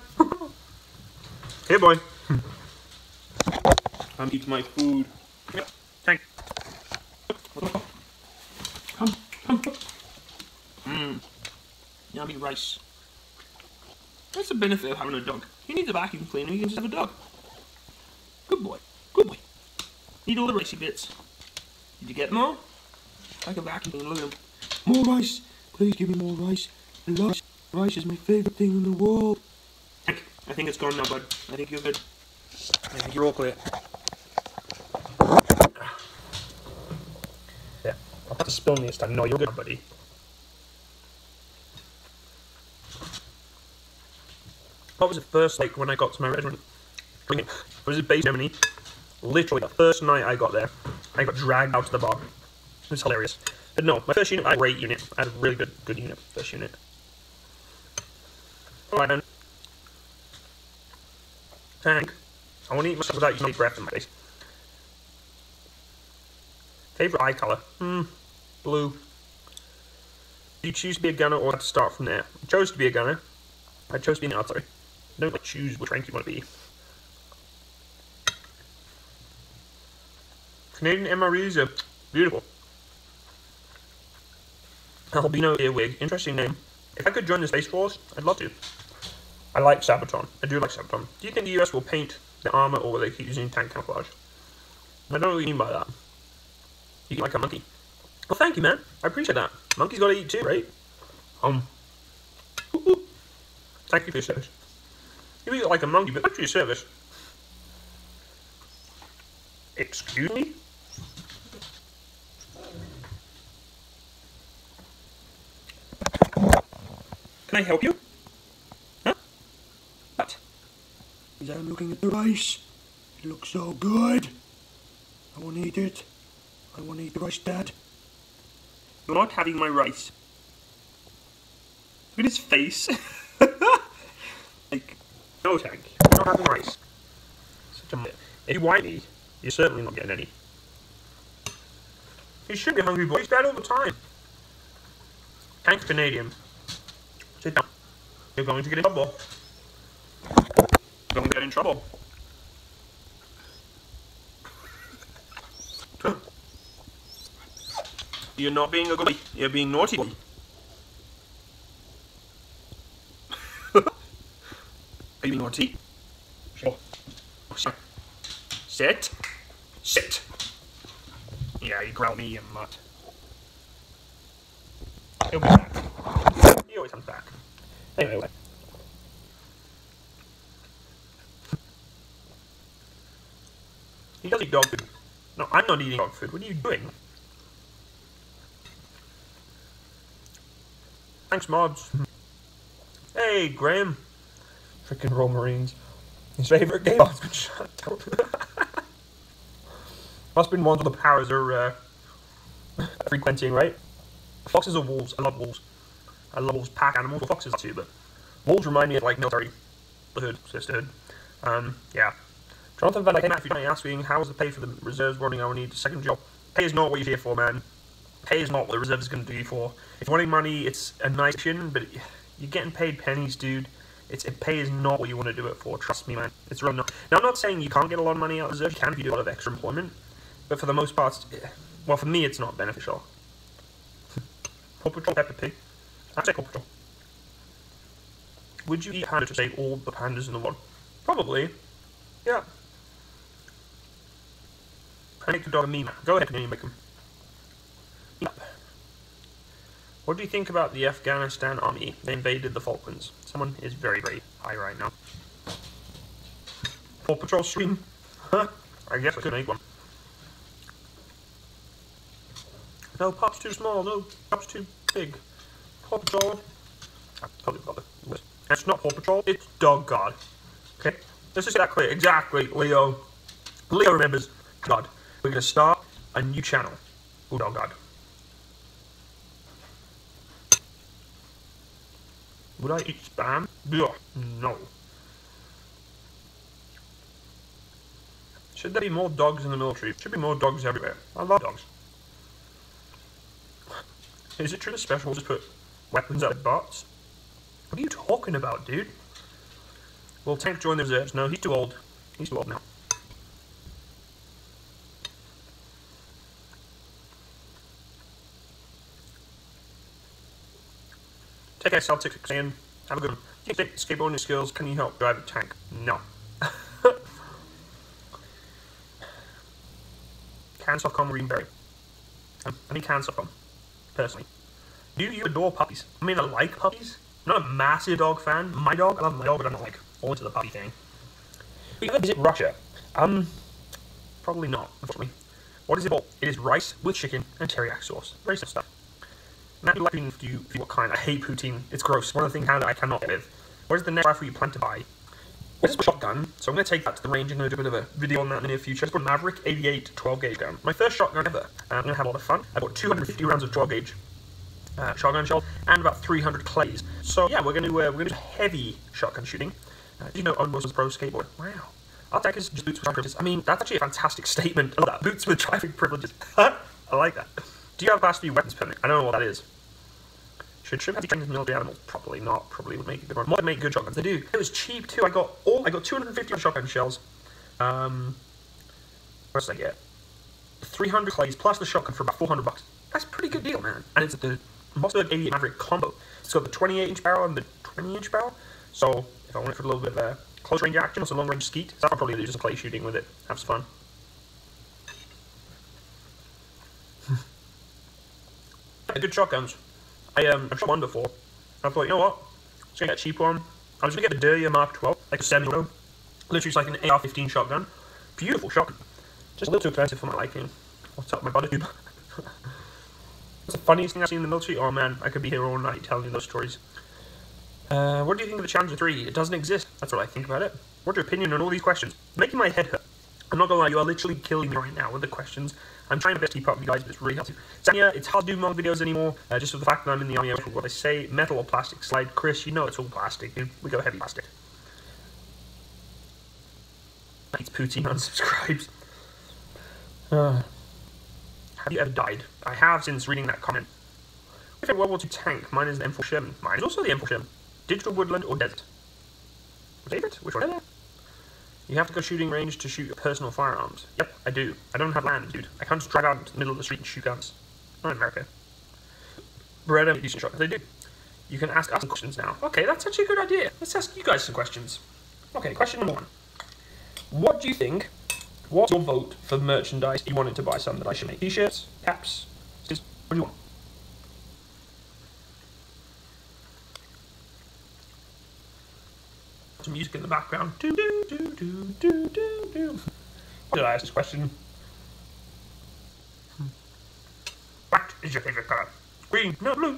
Here, boy. I'm eating my food. Yep. Hank. Come. Yummy rice. That's the benefit of having a dog. You need a vacuum cleaner, you can just have a dog. Good boy. Good boy. Eat all the ricey bits. Did you get more? Like a vacuum cleaner, look at him. More rice! Please give me more rice. I love rice. Rice is my favourite thing in the world. Hank, I think it's gone now, bud. I think you're good. I think you're all clear. Yeah, I'll have to spill me this time. No, you're good, buddy. What was it first, like, when I got to my regiment? I was in base Germany. Literally, the first night I got there, I got dragged out to the bar. It was hilarious. But no, my first unit, I had a great unit. I had a really good unit, first unit. Alright then. Tank. I want to eat myself without using my breath in my face. Favourite eye colour? Blue. Did you choose to be a gunner or to start from there? I chose to be a gunner. I chose to be an artillery. I don't like choose which rank you want to be. Canadian MREs are beautiful. Albino earwig, interesting name. If I could join the Space Force, I'd love to. I like Sabaton. I do like Sabaton. Do you think the US will paint the armor or will they keep using tank camouflage? I don't know what you mean by that. You eat like a monkey. Well, thank you, man. I appreciate that. Monkey's got to eat too, right? Thank you for your service. You eat like a monkey, but thanks for your service. Excuse me? Can I help you? Huh? What? Because I'm looking at the rice. It looks so good. I want to eat it. I want to eat the rice, Dad. You're not having my rice. Look at his face. Like, no, Tank. You're not having rice. Such a... If you whine me, you're certainly not getting any. You should be hungry, boy. He's bad all the time. Tank's Canadian. Sit down. You're going to get in trouble. Don't get in trouble. You're not being a good boy. You're being naughty boy. Are you being naughty? Sure. Sit. Sit. Yeah, you growl me, you mutt. He'll be back. He always comes back. Anyway. He does eat dog food. No, I'm not eating dog food. What are you doing? Thanks, mods. Hey, Graham. Freaking Roll Marines. His favourite game. Oh, shut down. Must have been one of the powers are frequenting, right? Foxes or wolves? I love wolves. I love wolves, pack animals. Well, foxes too, but wolves remind me of like military, brotherhood, sisterhood. Yeah. Jonathan Van Dyke came out if you're asking, how was the pay for the reserves running? I will need a second job. Pay is not what you're here for, man. Pay is not what the reserve is going to do you for. If you're wanting money, it's a nice option, but you're getting paid pennies, dude. Pay is not what you want to do it for. Trust me, man. It's really not. Now, I'm not saying you can't get a lot of money out of reserve. You can if you do a lot of extra employment. But for the most part, well, for me, it's not beneficial. Paw Patrol, Peppa Pig. I'd say Paw Patrol. Would you eat panda to save all the pandas in the world? Probably. Yeah. I make the dog a meme. Go ahead and make them. Yep. What do you think about the Afghanistan army? They invaded the Falklands. Someone is very, very high right now. Paw Patrol stream? Huh? I guess I could make one. No, Pop's too small. No, Pop's too big. Paw Patrol. I totally forgot the list. It's not Paw Patrol, it's Dog God. Okay? Let's just get that clear. Exactly, Leo. Leo remembers. God. We're going to start a new channel. Oh, Dog God. Would I eat spam? Ugh, no. Should there be more dogs in the military? Should be more dogs everywhere. I love dogs. Is it true that special just put weapons at bots? What are you talking about, dude? Will Tank join the reserves? No, he's too old. He's too old now. Take XL tickets and have a good one. Do you think skateboarding skills, can you help drive a tank? No. Can.com Greenberry. I mean Can.com, personally. Do you adore puppies? I mean, I like puppies. I'm not a massive dog fan. My dog, I love my dog, but I'm not like all into the puppy thing. Will you ever visit Russia? Probably not, unfortunately. What is it all? It is rice with chicken and teriyaki sauce. Very simple stuff. Now, like what kind? I hate poutine. It's gross. One of the things I cannot live. Where's the next rifle you plan to buy? Where's the shotgun? So I'm going to take that to the range and I'm going to do a bit of a video on that in the near future. It's called Maverick 88 12 gauge gun. My first shotgun ever. I'm going to have a lot of fun. I bought 250 rounds of 12 gauge shotgun shells and about 300 clays. So yeah, we're going to do heavy shotgun shooting. Did you know Owen Wilson's pro skateboard? Wow. I'll take his boots with driving privileges. I mean, that's actually a fantastic statement. I love that. Boots with driving privileges. I like that. Do you have a Class B weapons permit? I don't know what that is. Should shrimp have trained as military animals? Probably not. Probably would make a good one. Might make good shotguns. They do. It was cheap too. I got 250 shotgun shells. What else did I get? 300 clays plus the shotgun for about $400. That's a pretty good deal, man. And it's the Mossberg 88 Maverick combo. It's got the 28-inch barrel and the 20-inch barrel. So if I want it for a little bit of close range action or some long range skeet, so I'll probably do some clay shooting with it. Have some fun. Good shotguns. I've shot one before. I thought, you know what? I was going to get a cheap one. I was going to get the dirtier Mark 12, like a semi-auto. Literally it's like an AR-15 shotgun. Beautiful shotgun. Just a little too expensive for my liking. What's up, my body tube? What's the funniest thing I've seen in the military? Oh man, I could be here all night telling you those stories. What do you think of the Challenger 3? It doesn't exist. That's what I think about it. What's your opinion on all these questions? Making my head hurt. I'm not gonna lie, you are literally killing me right now with the questions. I'm trying my best to keep up with you guys, but it's really hard to. Sanya, it's hard to do long videos anymore, just for the fact that I'm in the army. What I say, metal or plastic slide. Chris, you know it's all plastic, dude. We go heavy plastic. Eats poutine, unsubscribes. Have you ever died? I have since reading that comment. My favorite World War II tank, mine is the M4 Sherman. Mine is also the M4 Sherman. Digital woodland or desert? Favorite? Which one? You have to go shooting range to shoot your personal firearms. Yep, I do. I don't have land, dude. I can't just drive out into the middle of the street and shoot guns. Not in America. Beretta, decent shot. They do. You can ask us some questions now. Okay, that's actually a good idea. Let's ask you guys some questions. Okay, question number 1. What do you think? What's your vote for merchandise you wanted to buy some that I should make? T-shirts, caps, stickers, what do you want? Some music in the background. Do do do do do do do. Did I ask this question? What is your favorite color? Green, no blue.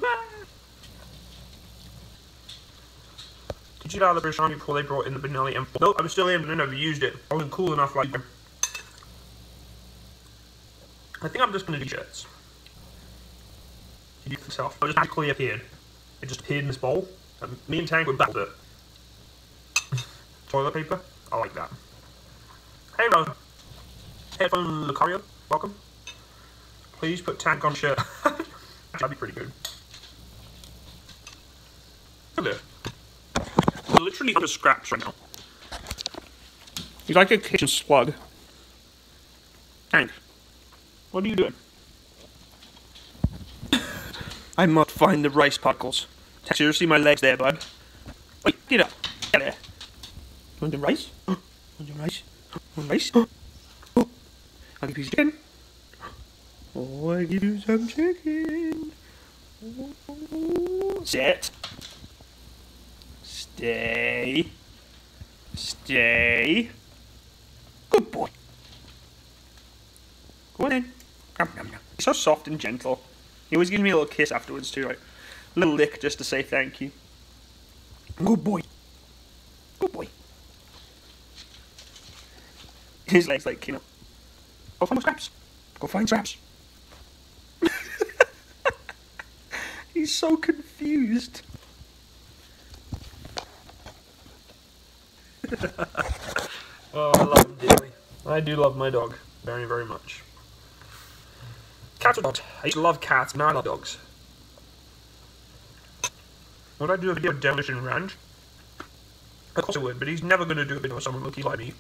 Did you get out of the British Army before they brought in the Benelli M4? Nope, I was still in, but I never used it. I wasn't cool enough like them. I think I'm just going to do shirts. He did it himself. It just magically appeared. It just appeared in this bowl. And me and Tank would battle it. Toilet paper? I like that. Hey, Rose. Headphone Lucario, welcome. Please put Tank on shirt. That'd be pretty good. Look at this. We're literally under scraps right now. He's like a kitchen slug. Tank, what are you doing? I must find the rice particles. Tank, seriously, my leg's there, bud. Wait, get up. Get there. You want the rice? Want the rice? Want rice? I'll give you some chicken. Oh, I give you some chicken. Sit. Stay. Stay. Good boy. Go on in. He's so soft and gentle. He always gives me a little kiss afterwards too, right? A little lick just to say thank you. Good boy. Good boy. His legs like, you know. Go find scraps. Go find scraps. He's so confused. Oh, I love him dearly. I do love my dog very, very much. Cats or dogs? I used to love cats, now I love dogs. Would I do a video of Demolition Ranch? Of course I would, but he's never going to do a video with someone lucky like me.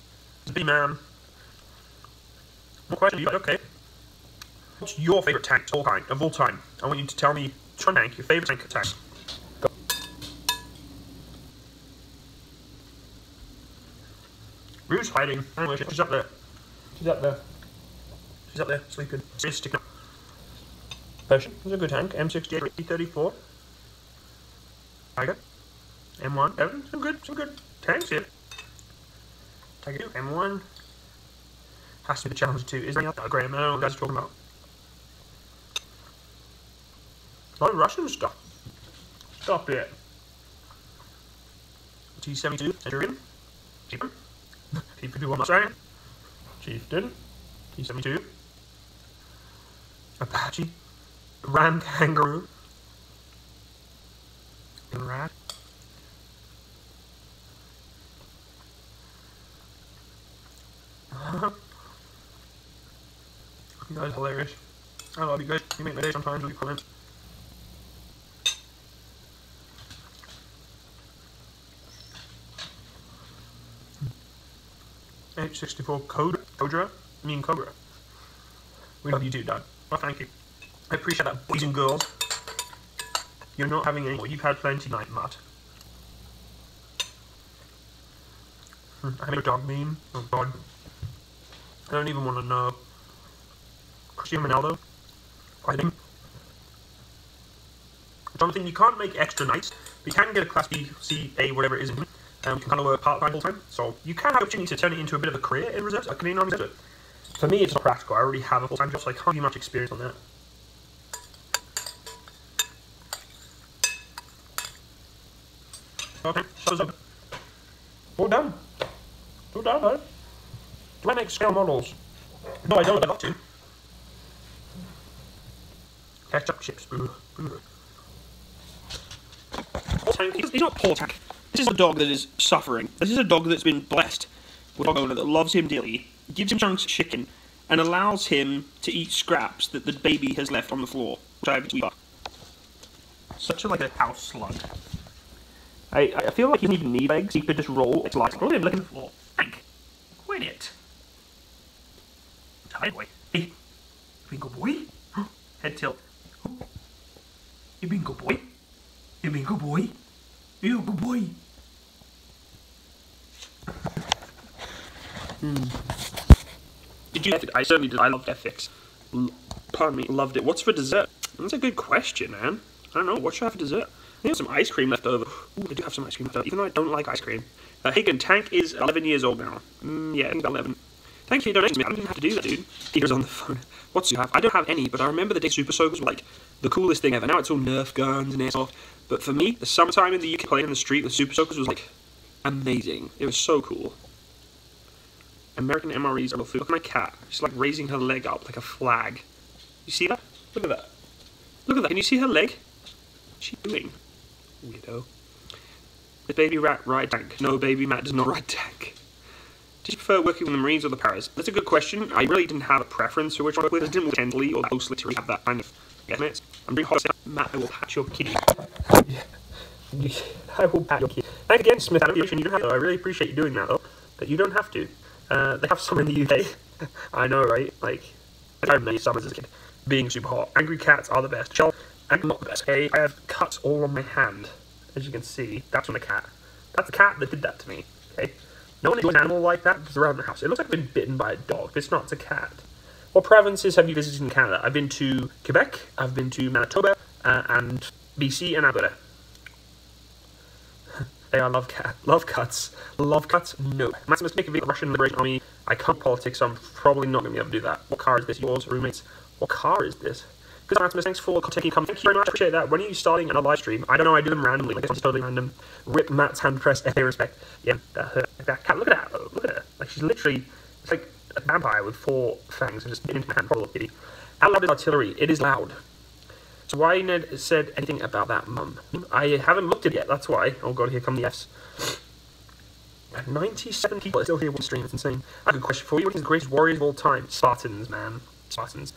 He's a big man. What question you got? Okay. What's your favourite tank of all time? I want you to tell me tank, your favourite tank attack. Go. Rue's hiding. Anyway, she's up there. She's up there. She's up there, sleeping. She's sticking up. Persian is a good tank. M68, E34. Tiger. M1. Evan, some good tanks here. Tiger 2, M1. Has to be the Challenger 2. Is there any other? Graham, I don't know what you guys are talking about. A lot of Russian stuff. Stop it. T72, Centurion. Chieftain. P51 Mustang. Chieftain. T72. Apache. Ram Kangaroo. Rat. You guys are hilarious. I love you guys. You make my day sometimes with your comments. H64 Cobra? I mean Cobra. We love you too, Dad. Well, thank you. I appreciate that, boys and girls. You're not having any more. You've had plenty tonight, Matt. I have a dog meme. Oh god. I don't even want to know. Cristiano Ronaldo. Fighting. Jonathan, you can't make extra nights, but you can get a Class B, C, A, whatever it is, you can kind of work part-time, full-time. So you can have the opportunity to turn it into a bit of a career in reserves, like Canadian Army Reserve. For me, it's not practical. I already have a full-time job, so I can't give much experience on that. Okay, shut us up. Go down. Go down, man. Do I make scale models? No, I don't. I'd love to. Ketchup chips. Ooh. Ooh. He's not poor Tank. This is a dog that is suffering. This is a dog that's been blessed with a dog owner that loves him dearly, gives him chunks of chicken, and allows him to eat scraps that the baby has left on the floor. Which I have to eat. Such like a house slug. I feel like he doesn't even need legs. He could just roll. It's like, look at him licking the floor. Tank, quit it. Hi, boy. Hey, you being good boy? Head tilt. You being good boy? You being good boy? You good boy? Did you? I certainly did. I loved FX. Pardon me, loved it. What's for dessert? That's a good question, man. I don't know. What should I have for dessert? I think some ice cream left over. Ooh, I do have some ice cream left over, even though I don't like ice cream. Hagen, Tank is 11 years old now. Yeah, he's about 11. Thank you for donating to me. I didn't have to do that, dude. Here's on the phone. What do you have? I don't have any, but I remember the day Super Soakers were like the coolest thing ever. Now it's all Nerf guns and airsoft. But for me, the summertime in the UK playing in the street with Super Soakers was like amazing. It was so cool. American MREs are real food. Look at my cat. She's like raising her leg up like a flag. You see that? Look at that. Look at that. Can you see her leg? What's she doing? Weirdo. Does baby rat ride tank? No, baby Matt does not ride tank. Do you prefer working with the Marines or the Paras? That's a good question. I really didn't have a preference for which one I worked with. I didn't work intently or closely to really have that kind of guesstimate. I'm being hot. Matt, I will pat your kitty. I will pat your kitty. Thank again, Smith. You don't have to. I really appreciate you doing that, though. But you don't have to. They have some in the UK. I know, right? Like, I had many summers as a kid. Being super hot. Angry cats are the best. I'm not the best. Okay, I have cuts all on my hand. As you can see, that's from a cat. That's the cat that did that to me. Okay. No one enjoys an animal like that because around the house. It looks like I've been bitten by a dog, but it's not, it's a cat. What provinces have you visited in Canada? I've been to Quebec, I've been to Manitoba, and BC and Alberta. They are love cuts. Love cuts? No. Matsimus, make a video of the Russian Liberation Army. I can't politics, so I'm probably not going to be able to do that. What car is this? Yours, roommates? What car is this? Good Matsimus, thanks for taking come. Thank you very much, I appreciate that. When are you starting another live stream? I don't know, I do them randomly, like it's totally random. Rip Matt's hand press, FA respect. Yeah, that cat, look at her, look at her. Like she's literally, it's like a vampire with 4 fangs and just into my hand, poor little kitty. How loud is artillery? It is loud. So why Ned said anything about that, Mum? I haven't looked at it yet, that's why. Oh god, here come the Fs. 97 people are still here one stream, it's insane. I have a good question for you. What is the greatest warriors of all time? Spartans, man. Spartans.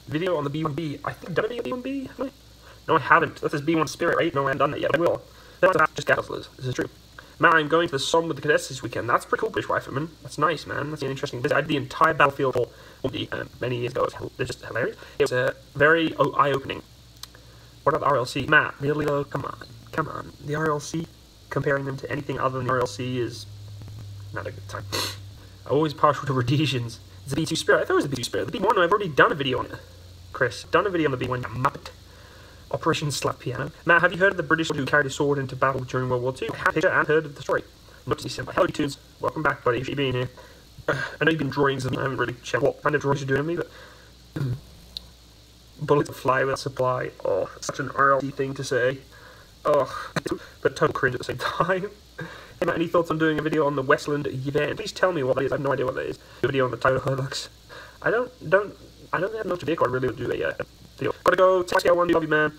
Video on the B1B. I think I've done a video on B1B, haven't I? No, I haven't. That says B1 Spirit, right? No, I haven't done that yet. I will. Just guzzlers. This is true. Matt, I'm going to the Somme with the cadets this weekend. That's pretty cool, British Rifleman. That's nice, man. That's an interesting visit. I did the entire battlefield for many years ago. It's just hilarious. It was very eye-opening. What about the RLC? Matt, really though? Come on. Come on. The RLC, comparing them to anything other than the RLC is not a good time. I'm always partial to Rhodesians. It's a B2 Spirit. I thought it was a B2 Spirit. The B1, I've already done a video on it. Chris, done a video on the B1, you muppet. Operation Slap Piano. Matt, have you heard of the British who carried a sword into battle during World War II? I have and heard of the story. Not to see simple. Hello, tunes. Welcome back, buddy. Appreciate you being here. I know you've been drawing something. I haven't really checked what kind of drawings you're doing on me, but bullets fly without supply. Oh, such an RLC thing to say. Oh, but total cringe at the same time. Hey Matt, any thoughts on doing a video on the Westland event? Please tell me what that is. I have no idea what that is. A video on the Toyota Hilux. I don't have much vehicle. I really would do a video. Gotta go. Taxi, I want to love you, man.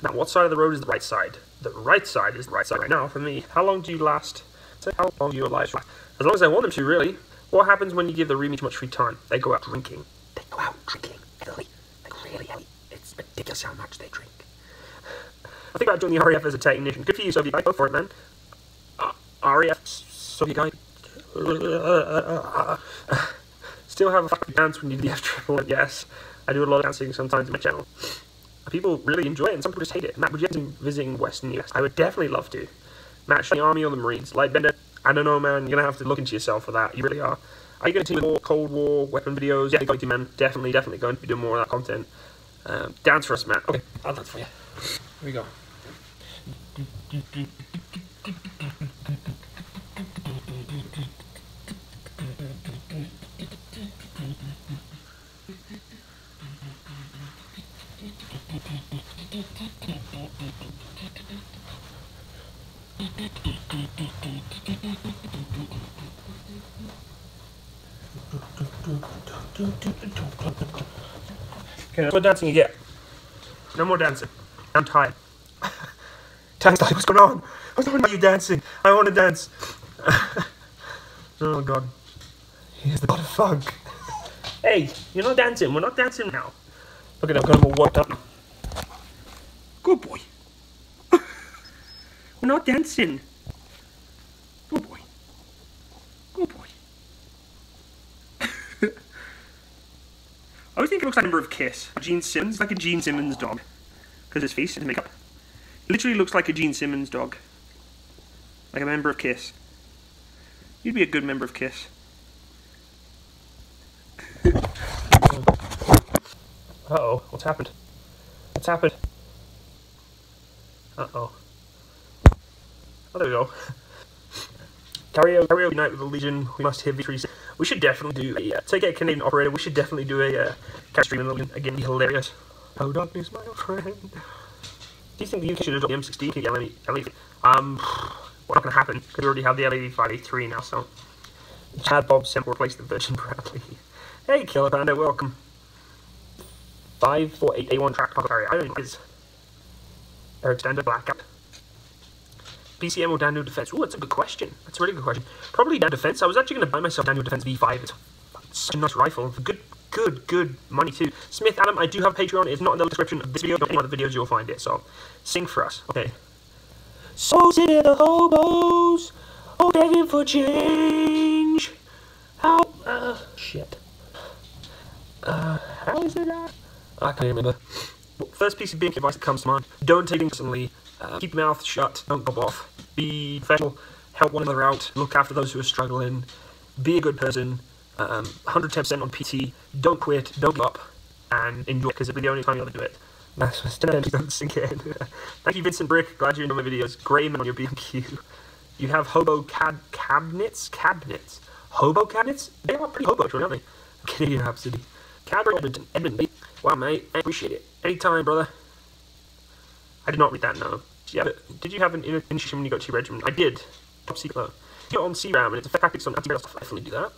Now, what side of the road is the right side? The right side is the right side right now for me. How long do you last? So how long do your lives last? As long as I want them to, really. What happens when you give the Remy too much free time? They go out drinking. They go out drinking. Really? Like, really? It's ridiculous how much they drink. I think about doing the RAF as a technician. Good for you, Soviet guy. Go for it, man. RAF, Soviet guy. Still have a fucking dance when you do the F-triple. Yes, I do a lot of dancing sometimes in my channel. People really enjoy it and some people just hate it. Matt, would you ever be visiting Western US? I would definitely love to. Matt, should the Army or the Marines? Like Bender, I don't know, man. You're going to have to look into yourself for that. You really are. Are you going to do more Cold War weapon videos? Yeah, going to, man. Definitely going to be doing more of that content. Dance for us, Matt. Okay, I'll dance for you. Here we go. Okay, that's what dancing you get. No more dancing. I'm tired. Thanks, what's going on? What's going on? Are you dancing? I want to dance. Oh god. Here's the god of funk. Hey, you're not dancing. We're not dancing now. Look at him, got him all worked up. Good boy. We're not dancing. Good boy. Good boy. I always think it looks like a member of Kiss. Gene Simmons, like a Gene Simmons dog. Because his face is makeup. He literally looks like a Gene Simmons dog. Like a member of Kiss. You'd be a good member of Kiss. Uh-oh, what's happened? What's happened? Uh-oh. Oh, there we go. Karaoke night with the Legion. We must hear V3. We should definitely do a take a Canadian operator. We should definitely do a karaoke stream in the Legion. Again, be hilarious. Oh, darkness, my old friend. Do you think the UK should adopt the M16 to the LA? Well, not gonna happen because we already have the LA5A3 now. So, Chad Bob Semple replaced the Virgin Bradley. Hey, Killer Panda, welcome. 548A1 track cargo carrier. I don't know what it is. Air extender blackout. PCM or Daniel Defense? Ooh, that's a good question. That's a really good question. Probably Daniel Defense. I was actually going to buy myself Daniel Defense V5. It's such a nice rifle. For good money too. Smith Adam, I do have Patreon. It's not in the description of this video. Any other videos you'll find it. So, sing for us. Okay. So sit in the hobos, oh begging for change. How? Shit. How is it that? I can't remember. First piece of being advice that comes to mind: don't take things personally. Keep your mouth shut. Don't gob off. Be professional. Help one another out. Look after those who are struggling. Be a good person. 110% on PT. Don't quit. Don't give up. And enjoy it because it'll be the only time you'll ever do it. That's don't sink in. Thank you, Vincent Brick. Glad you enjoy my videos. Grayman on your BQ. You have hobo cabinets. Hobo cabinets? They are pretty hobo, aren't they? Canadian Rhapsody. Cadbury Edmonton. Wow, mate. I appreciate it. Anytime, brother. I did not read that, no. Yeah, but did you have an initiation when you got to your regiment? I did. Top secret though. You got on CRAM and it's effect tactics on anti-barrel stuff. I definitely do that.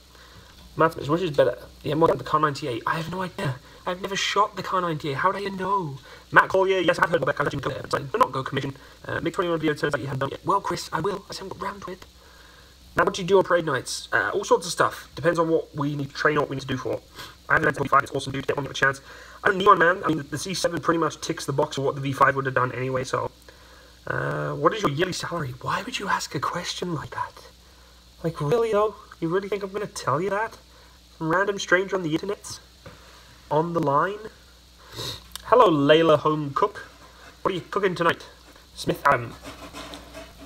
Matsimus, which is better? The M1 or the Kar 98? I have no idea. I've never shot the Kar 98. How would I know? Matt Collier, yes, I've heard about that. I've actually go there. Not go commission. MiG-21 video turns out you haven't done it yet. Well, Chris, I will. I just haven't got round to it. Now, what do you do on parade nights? All sorts of stuff. Depends on what we need to train or what we need to do for. I have an M25. It's awesome, dude. Get one, give it a chance. I don't need one, man. I mean, the C7 pretty much ticks the box of what the V5 would have done anyway, so... what is your yearly salary? Why would you ask a question like that? Like, really, though? You really think I'm going to tell you that? Some random stranger on the internet? On the line? Hello, Layla Home Cook. What are you cooking tonight? Smith Adam.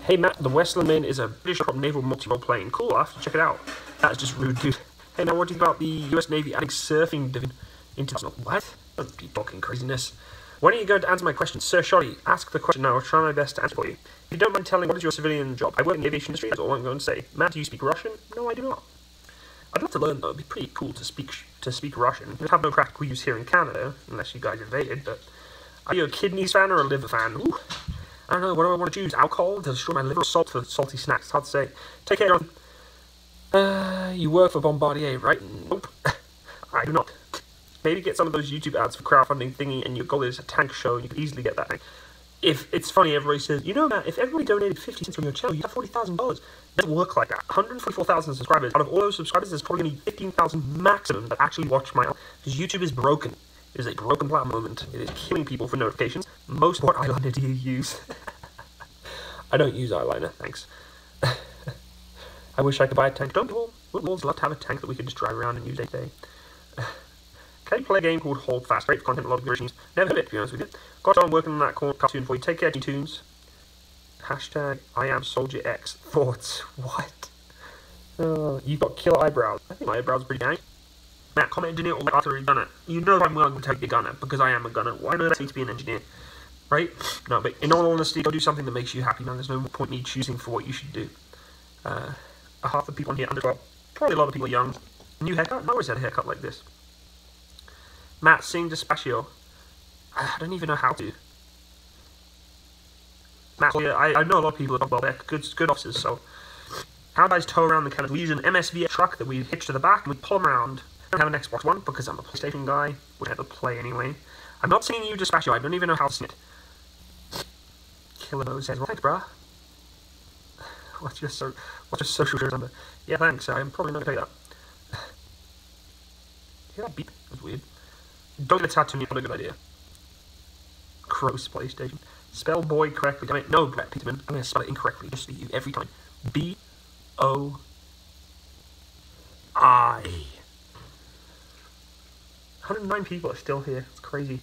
Hey, Matt, the Westlandman is a British naval multi-role plane. Cool, I'll have to check it out. That's just rude, dude. Hey, now what do you think about the US Navy adding surfing division into... What? Don't be talking craziness. When are you going to answer my question? Sir Shoddy, ask the question now. I'll try my best to answer for you. If you don't mind telling, what is your civilian job? I work in the aviation industry, that's all I'm going to say. Matt, do you speak Russian? No, I do not. I'd love to learn, though. It'd be pretty cool to speak Russian. We have no practical use here in Canada, unless you guys invaded, but... Are you a kidneys fan or a liver fan? Ooh. I don't know, what do I want to choose? Alcohol to destroy my liver or salt for salty snacks? It's hard to say. Take care, John. You work for Bombardier, right? Nope. I do not. Maybe get some of those YouTube ads for crowdfunding thingy and your goal is a tank show and you could easily get that thing. If it's funny, everybody says, you know, Matt, if everybody donated 50 cents from your channel, you have $40,000. It doesn't work like that. 144,000 subscribers. Out of all those subscribers, there's probably going to be 15,000 maximum that actually watch my channel. Because YouTube is broken. It is a broken platform moment. It is killing people for notifications. Most what eyeliner do you use? I don't use eyeliner, thanks. I wish I could buy a tank. Don't we all love to have a tank that we could just drive around and use day to day? Can you play a game called Hold Fast? Great content, a lot of versions. Never heard it, to be honest with you. Got on working on that cartoon for you. Take care, Tunes. Hashtag I am Soldier X. Thoughts. What? You've got killer eyebrows. I think my eyebrows are pretty dang. Matt, comment engineer or artillery gunner. You know I'm willing to take the gunner because I am a gunner. Why do I need to be an engineer? Right? No, but in all honesty, go do something that makes you happy, man. There's no point in me choosing for what you should do. Half the people in here under 12. Probably a lot of people are young. New haircut? I always had a haircut like this. Matt, sing Despacio. I don't even know how to. Matt, yeah, I know a lot of people that well, they're good officers, so... How guys tow around the cabin? We use an MSV truck that we hitch to the back and we pull them around. I don't have an Xbox One because I'm a PlayStation guy, which I never play anyway. I'm not singing you Despacio, I don't even know how to sing it. Killer Bo says, well, thanks, bruh. What's your social number? Yeah, thanks, I'm probably not going to take that. Hear that beep? That's weird. Don't get a tattoo, not a good idea. Gross PlayStation. Spell boy correctly. Damn it. No, Brett Peterman. I'm going to spell it incorrectly just for you every time. B-O-I. 109 people are still here. It's crazy.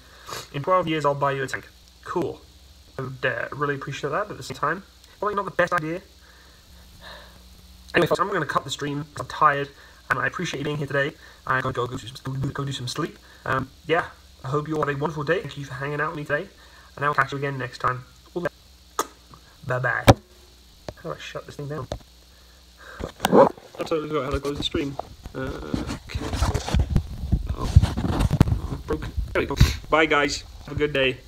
In 12 years, I'll buy you a tank. Cool. I would really appreciate that, but at the same time, probably not the best idea. Anyway, folks, I'm going to cut the stream. I'm tired, and I appreciate you being here today. I'm going to go do some sleep. Yeah, I hope you all have a wonderful day. Thank you for hanging out with me today, and I'll catch you again next time. Bye-bye. How do I shut this thing down? I totally forgot how to close the stream. Okay. Oh, broken. There we go. Bye, guys. Have a good day.